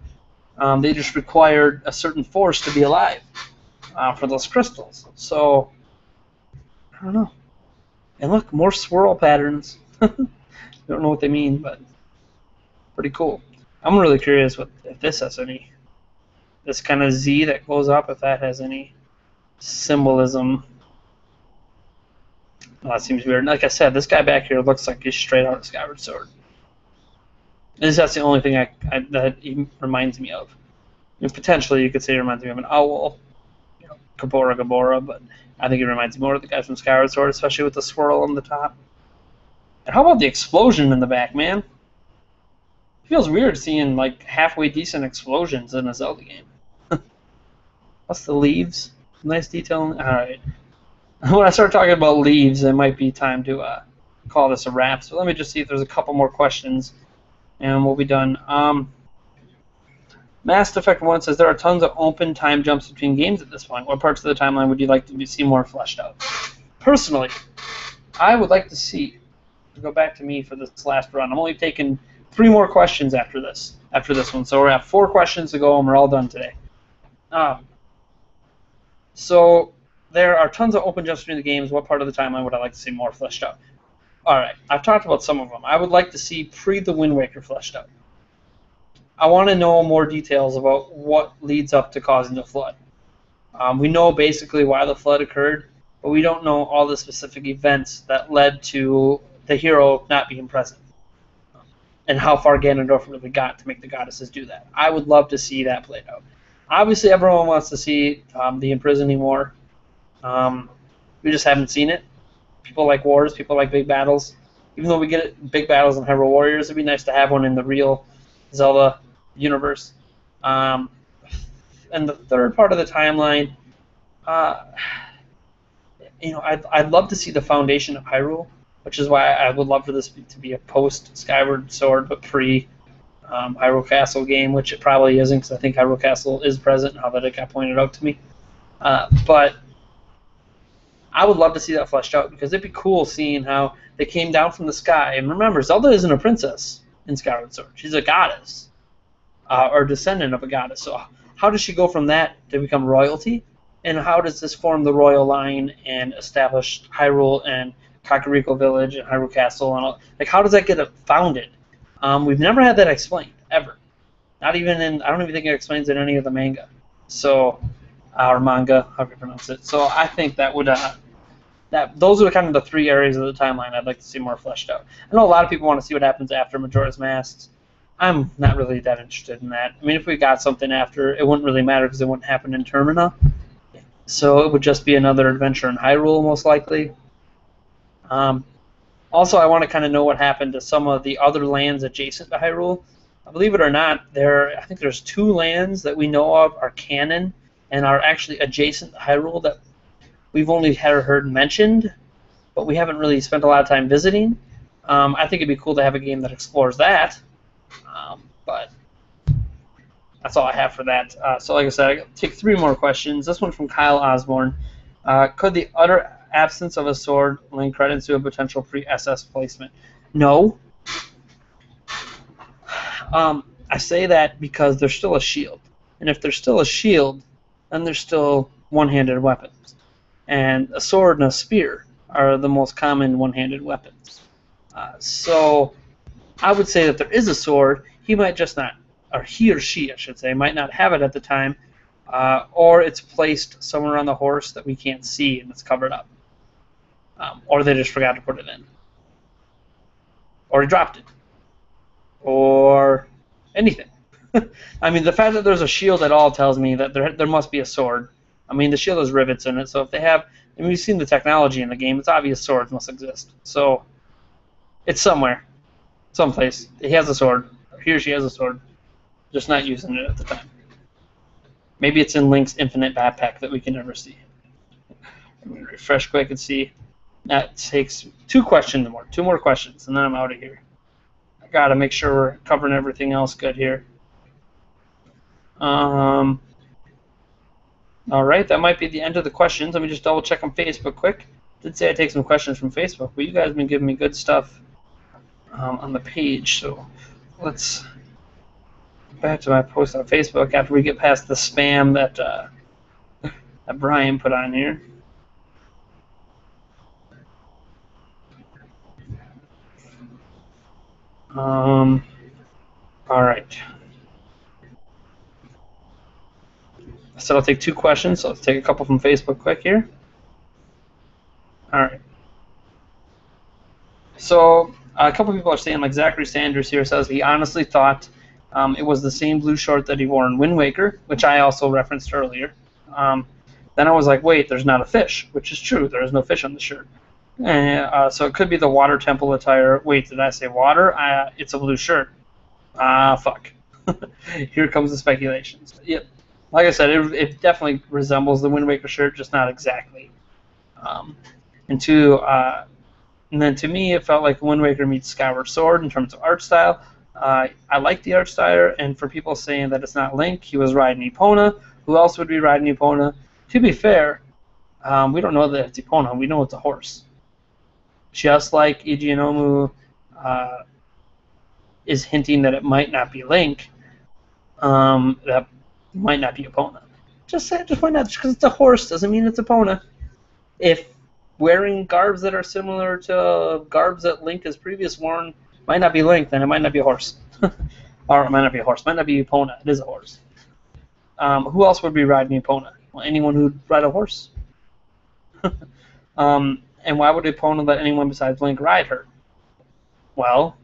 They just required a certain force to be alive for those crystals. So I don't know. And look, more swirl patterns. Don't know what they mean, but pretty cool. I'm really curious if this has any, this kind of Z that goes up, if that has any symbolism. Well, that seems weird. Like I said, this guy back here looks like he's straight out of Skyward Sword. That's the only thing that he reminds me of. I mean, potentially, you could say he reminds me of an owl, Gabora, but I think it reminds me more of the guy from Skyward Sword, especially with the swirl on the top. And how about the explosion in the back, man? It feels weird seeing like halfway decent explosions in a Zelda game. Plus the leaves, nice detail. All right. When I start talking about leaves, it might be time to call this a wrap. So let me just see if there's a couple more questions, and we'll be done. Mass Effect 1 says there are tons of open time jumps between games at this point. What parts of the timeline would you like to see more fleshed out? Personally, I would like to see, to go back to me for this last run, I'm only taking 3 more questions after this one. So we're at 4 questions to go, and we're all done today. So there are tons of open jumps between the games. What part of the timeline would I like to see more fleshed out? All right, I've talked about some of them. I would like to see pre-The Wind Waker fleshed out. I want to know more details about what leads up to causing the flood. We know basically why the flood occurred, but we don't know all the specific events that led to the hero not being present, and how far Ganondorf really got to make the goddesses do that. I would love to see that played out. Obviously, everyone wants to see the imprisoning war. We just haven't seen it. People like wars. People like big battles. Even though we get big battles in Hyrule Warriors, it'd be nice to have one in the real Zelda universe. And the third part of the timeline, I'd love to see the foundation of Hyrule, which is why I would love for this to be a post Skyward Sword but pre Hyrule Castle game, which it probably isn't, because I think Hyrule Castle is present now that it got pointed out to me. But I would love to see that fleshed out, because it'd be cool seeing how they came down from the sky. And remember, Zelda isn't a princess in Skyward Sword. She's a goddess, or descendant of a goddess. So how does she go from that to become royalty? And how does this form the royal line and establish Hyrule and Kakariko Village and Hyrule Castle? And all? Like, how does that get founded? We've never had that explained, ever. Not even in, I don't even think it explains in any of the manga. So, or manga, however you pronounce it. So I think that would, those are kind of the 3 areas of the timeline I'd like to see more fleshed out. I know a lot of people want to see what happens after Majora's Mask. I'm not really that interested in that. I mean, if we got something after, it wouldn't really matter because it wouldn't happen in Termina. So it would just be another adventure in Hyrule, most likely. Also, I want to kind of know what happened to some of the other lands adjacent to Hyrule. Believe it or not, I think there's 2 lands that we know of are canon and are actually adjacent to Hyrule that we've only heard mentioned, but we haven't really spent a lot of time visiting. I think it'd be cool to have a game that explores that, but that's all I have for that. So like I said, I'll take 3 more questions. This one from Kyle Osborne. Could the utter absence of a sword lend credence to a potential pre-SS placement? No. I say that because there's still a shield. And if there's still a shield, then there's still one-handed weapons. And a sword and a spear are the most common one-handed weapons. So I would say that there is a sword. He might just not, or he or she, I should say, might not have it at the time, or it's placed somewhere on the horse that we can't see and it's covered up. Or they just forgot to put it in. Or he dropped it. Or anything. I mean, the fact that there's a shield at all tells me that there must be a sword. I mean, the shield has rivets in it, so if they have... I mean, we've seen the technology in the game. It's obvious swords must exist. So, it's somewhere. Someplace. He has a sword. Or he or she has a sword. Just not using it at the time. Maybe it's in Link's infinite backpack that we can never see. Let me refresh quick and see. That takes two more questions, and then I'm out of here. I gotta make sure we're covering everything else good here. All right, that might be the end of the questions. Let me just double check on Facebook quick. Did say I take some questions from Facebook, but you guys have been giving me good stuff on the page. So let's get back to my post on Facebook after we get past the spam that that Brian put on here. All right. I said I'll take two questions, so let's take a couple from Facebook quick here. All right. So a couple people are saying, like Zachary Sanders here says, he honestly thought it was the same blue short that he wore in Wind Waker, which I also referenced earlier. Then I was like, wait, there's not a fish, which is true. There is no fish on the shirt. So it could be the Water Temple attire. Wait, did I say water? It's a blue shirt. Fuck. Here comes the speculations. Yep. Like I said, it definitely resembles the Wind Waker shirt, just not exactly. And then to me, it felt like Wind Waker meets Skyward Sword in terms of art style. I like the art style, and for people saying that it's not Link, he was riding Epona. Who else would be riding Epona? To be fair, we don't know that it's Epona. We know it's a horse. Just like Iginomu is hinting that it might not be Link, that might not be Epona. Just point out, just because it's a horse doesn't mean it's Epona. If wearing garbs that are similar to garbs that Link has previously worn might not be Link, then it might not be a horse. Or it might not be a horse. It might not be Epona. It is a horse. Who else would be riding Epona? Well, anyone who'd ride a horse. And why would Epona let anyone besides Link ride her? Well,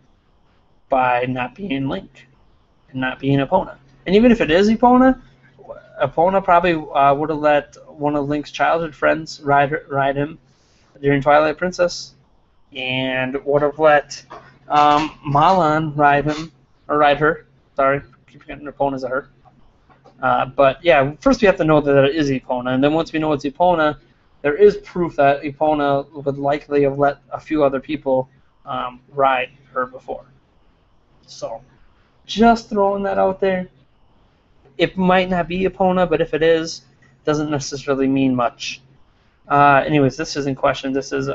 by not being Link and not being Epona. And even if it is Epona, Epona probably would have let one of Link's childhood friends ride him during Twilight Princess, and would have let Malan ride her. Sorry, keep forgetting Epona's a her. But yeah, first we have to know that it is Epona, and then once we know it's Epona, there is proof that Epona would likely have let a few other people ride her before. So, just throwing that out there. It might not be Epona, but if it is, it doesn't necessarily mean much. Anyways, this isn't question. This is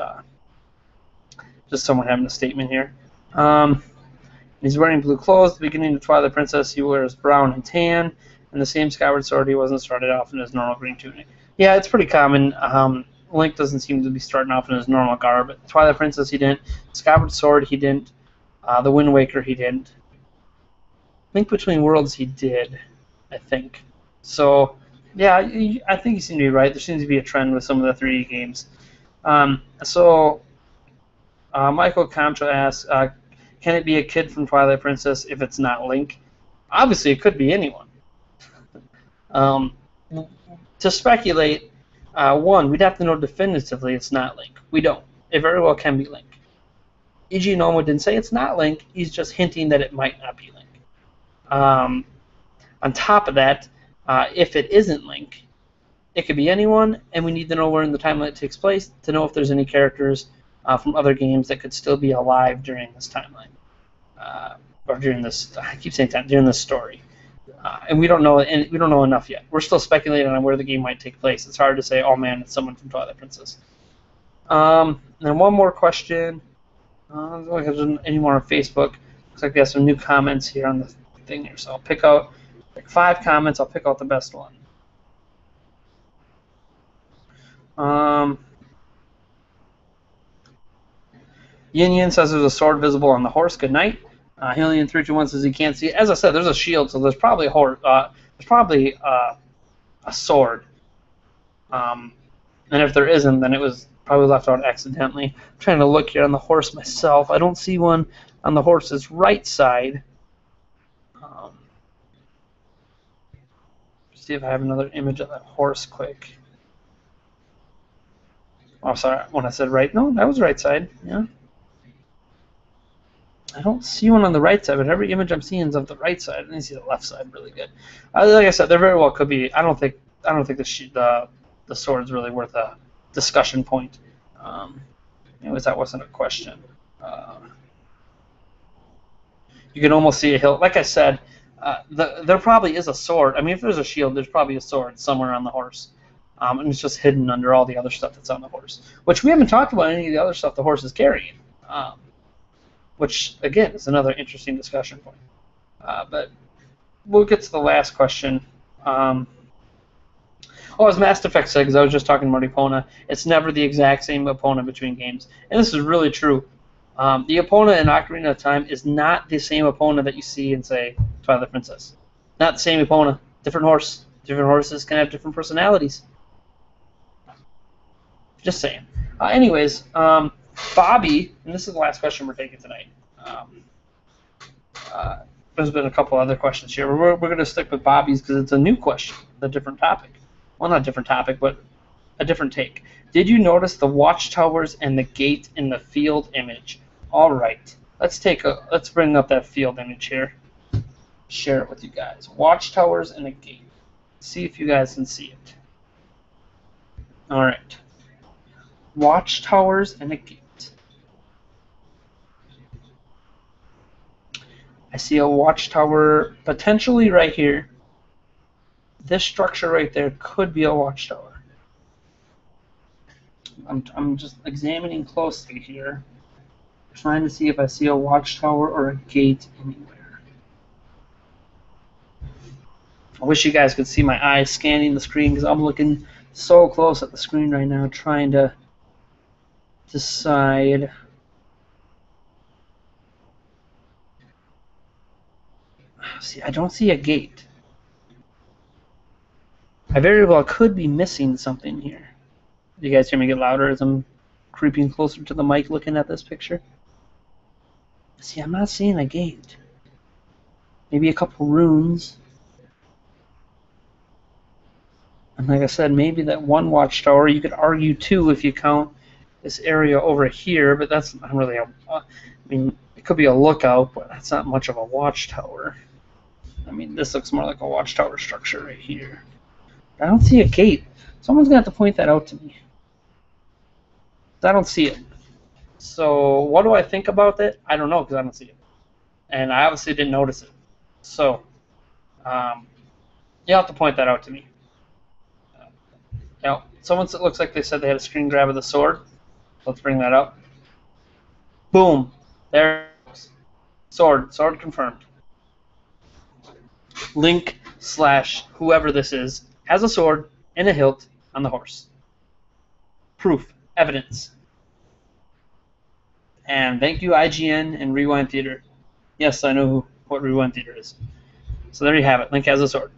just someone having a statement here. He's wearing blue clothes. At the beginning of Twilight Princess, he wears brown and tan. And the same Skyward Sword, he wasn't started off in his normal green tunic. Yeah, it's pretty common. Link doesn't seem to be starting off in his normal garb. Twilight Princess, he didn't. Skyward Sword, he didn't. The Wind Waker, he didn't. Link Between Worlds, he did, I think. So, yeah, I think you seem to be right. There seems to be a trend with some of the 3D games. Michael Contra asks, can it be a kid from Twilight Princess if it's not Link? Obviously, it could be anyone. To speculate, one, we'd have to know definitively it's not Link. We don't. It very well can be Link. Iginomu didn't say it's not Link. He's just hinting that it might not be Link. On top of that, if it isn't Link, it could be anyone, and we need to know where in the timeline it takes place to know if there's any characters from other games that could still be alive during this timeline, or during this. I keep saying time during this story, and we don't know enough yet. We're still speculating on where the game might take place. It's hard to say, oh man, it's someone from Twilight Princess. And one more question. I don't know if there's any more on Facebook. Looks like we have some new comments here on the thing here, so I'll pick out like 5 comments. I'll pick out the best one. Yin Yin says there's a sword visible on the horse. Good night. Helion321 says he can't see it. As I said, there's a shield, so there's probably a horse. There's probably a sword. And if there isn't, then it was probably left out accidentally. I'm trying to look here on the horse myself. I don't see one on the horse's right side. See if I have another image of that horse quick. Oh, sorry, when I said right, no, that was right side. Yeah. I don't see one on the right side, but every image I'm seeing is of the right side. I didn't see the left side really good. Like I said, there very well could be. I don't think the sword is really worth a discussion point. Anyways, that wasn't a question. You can almost see a hilt. Like I said, there probably is a sword. I mean, if there's a shield, there's probably a sword somewhere on the horse. And it's just hidden under all the other stuff that's on the horse. Which we haven't talked about any of the other stuff the horse is carrying. Which, again, is another interesting discussion point. But we'll get to the last question. As Mass Effect said, because I was just talking about Epona, it's never the exact same Epona between games. And this is really true. The Epona in Ocarina of Time is not the same Epona that you see in, say, Twilight Princess. Not the same Epona. Different horse. Different horses can have different personalities. Just saying. Anyways, Bobby, and this is the last question we're taking tonight. There's been a couple other questions here. We're going to stick with Bobby's because it's a new question, a different topic. Well, not a different topic, but a different take. Did you notice the watchtowers and the gate in the field image? All right, let's bring up that field image here. Share it with you guys. Watchtowers and a gate. See if you guys can see it. All right. Watchtowers and a gate. I see a watchtower potentially right here. This structure right there could be a watchtower. I'm just examining closely here, trying to see if I see a watchtower or a gate anywhere. I wish you guys could see my eyes scanning the screen because I'm looking so close at the screen right now, trying to decide. See, I don't see a gate. I very well could be missing something here. Do you guys hear me get louder as I'm creeping closer to the mic looking at this picture? See, I'm not seeing a gate. Maybe a couple runes. And like I said, maybe that one watchtower. You could argue two if you count this area over here, but that's not really a... I mean, it could be a lookout, but that's not much of a watchtower. I mean, this looks more like a watchtower structure right here. I don't see a gate. Someone's going to have to point that out to me. I don't see it. So what do I think about it? I don't know because I don't see it. And I obviously didn't notice it. So you'll have to point that out to me. Someone looks like they said they had a screen grab of the sword. Let's bring that up. Boom. There it goes. Sword. Sword confirmed. Link / whoever this is has a sword and a hilt on the horse. Proof. Evidence. And thank you, IGN and Rewind Theater. Yes, I know what Rewind Theater is. So there you have it. Link has a sword.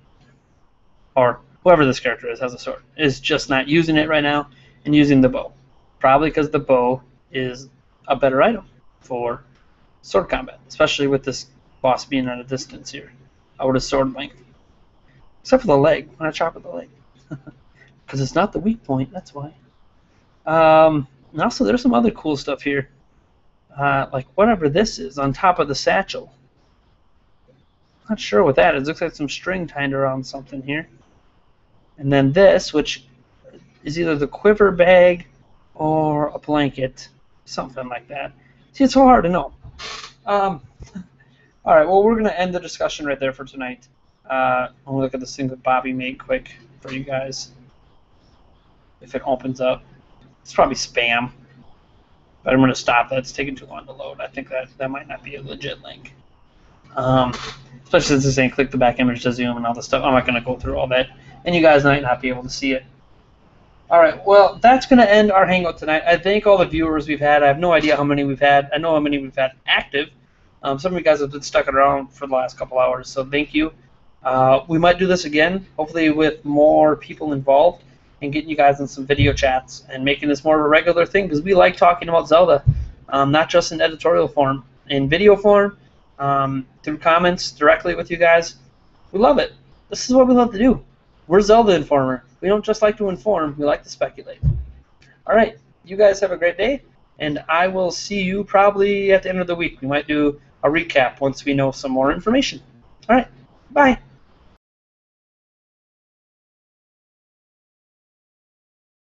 Or whoever this character is has a sword. Is just not using it right now and using the bow. Probably because the bow is a better item for sword combat, especially with this boss being at a distance here. Out of sword length. Except for the leg. When I chop at the leg. Because it's not the weak point, that's why. And also, there's some other cool stuff here. Like whatever this is on top of the satchel. Not sure what that is. Looks like some string tied around something here. And then this, which is either the quiver bag or a blanket. Something like that. See, it's so hard to know. Alright, well, we're going to end the discussion right there for tonight. I'm going to look at this thing that Bobby made quick for you guys. If it opens up. It's probably spam. But I'm going to stop that. It's taking too long to load. I think that might not be a legit link. Especially since it's saying click the back image to zoom and all this stuff. I'm not going to go through all that. And you guys might not be able to see it. Alright, well, that's going to end our hangout tonight. I thank all the viewers we've had. I have no idea how many we've had. I know how many we've had active. Some of you guys have been stuck around for the last couple hours, so thank you. We might do this again, hopefully with more people involved, and getting you guys in some video chats and making this more of a regular thing, because we like talking about Zelda, not just in editorial form, in video form, through comments directly with you guys. We love it. This is what we love to do. We're Zelda Informer. We don't just like to inform, we like to speculate. Alright, you guys have a great day, and I will see you probably at the end of the week. We might do a recap once we know some more information. Alright, bye.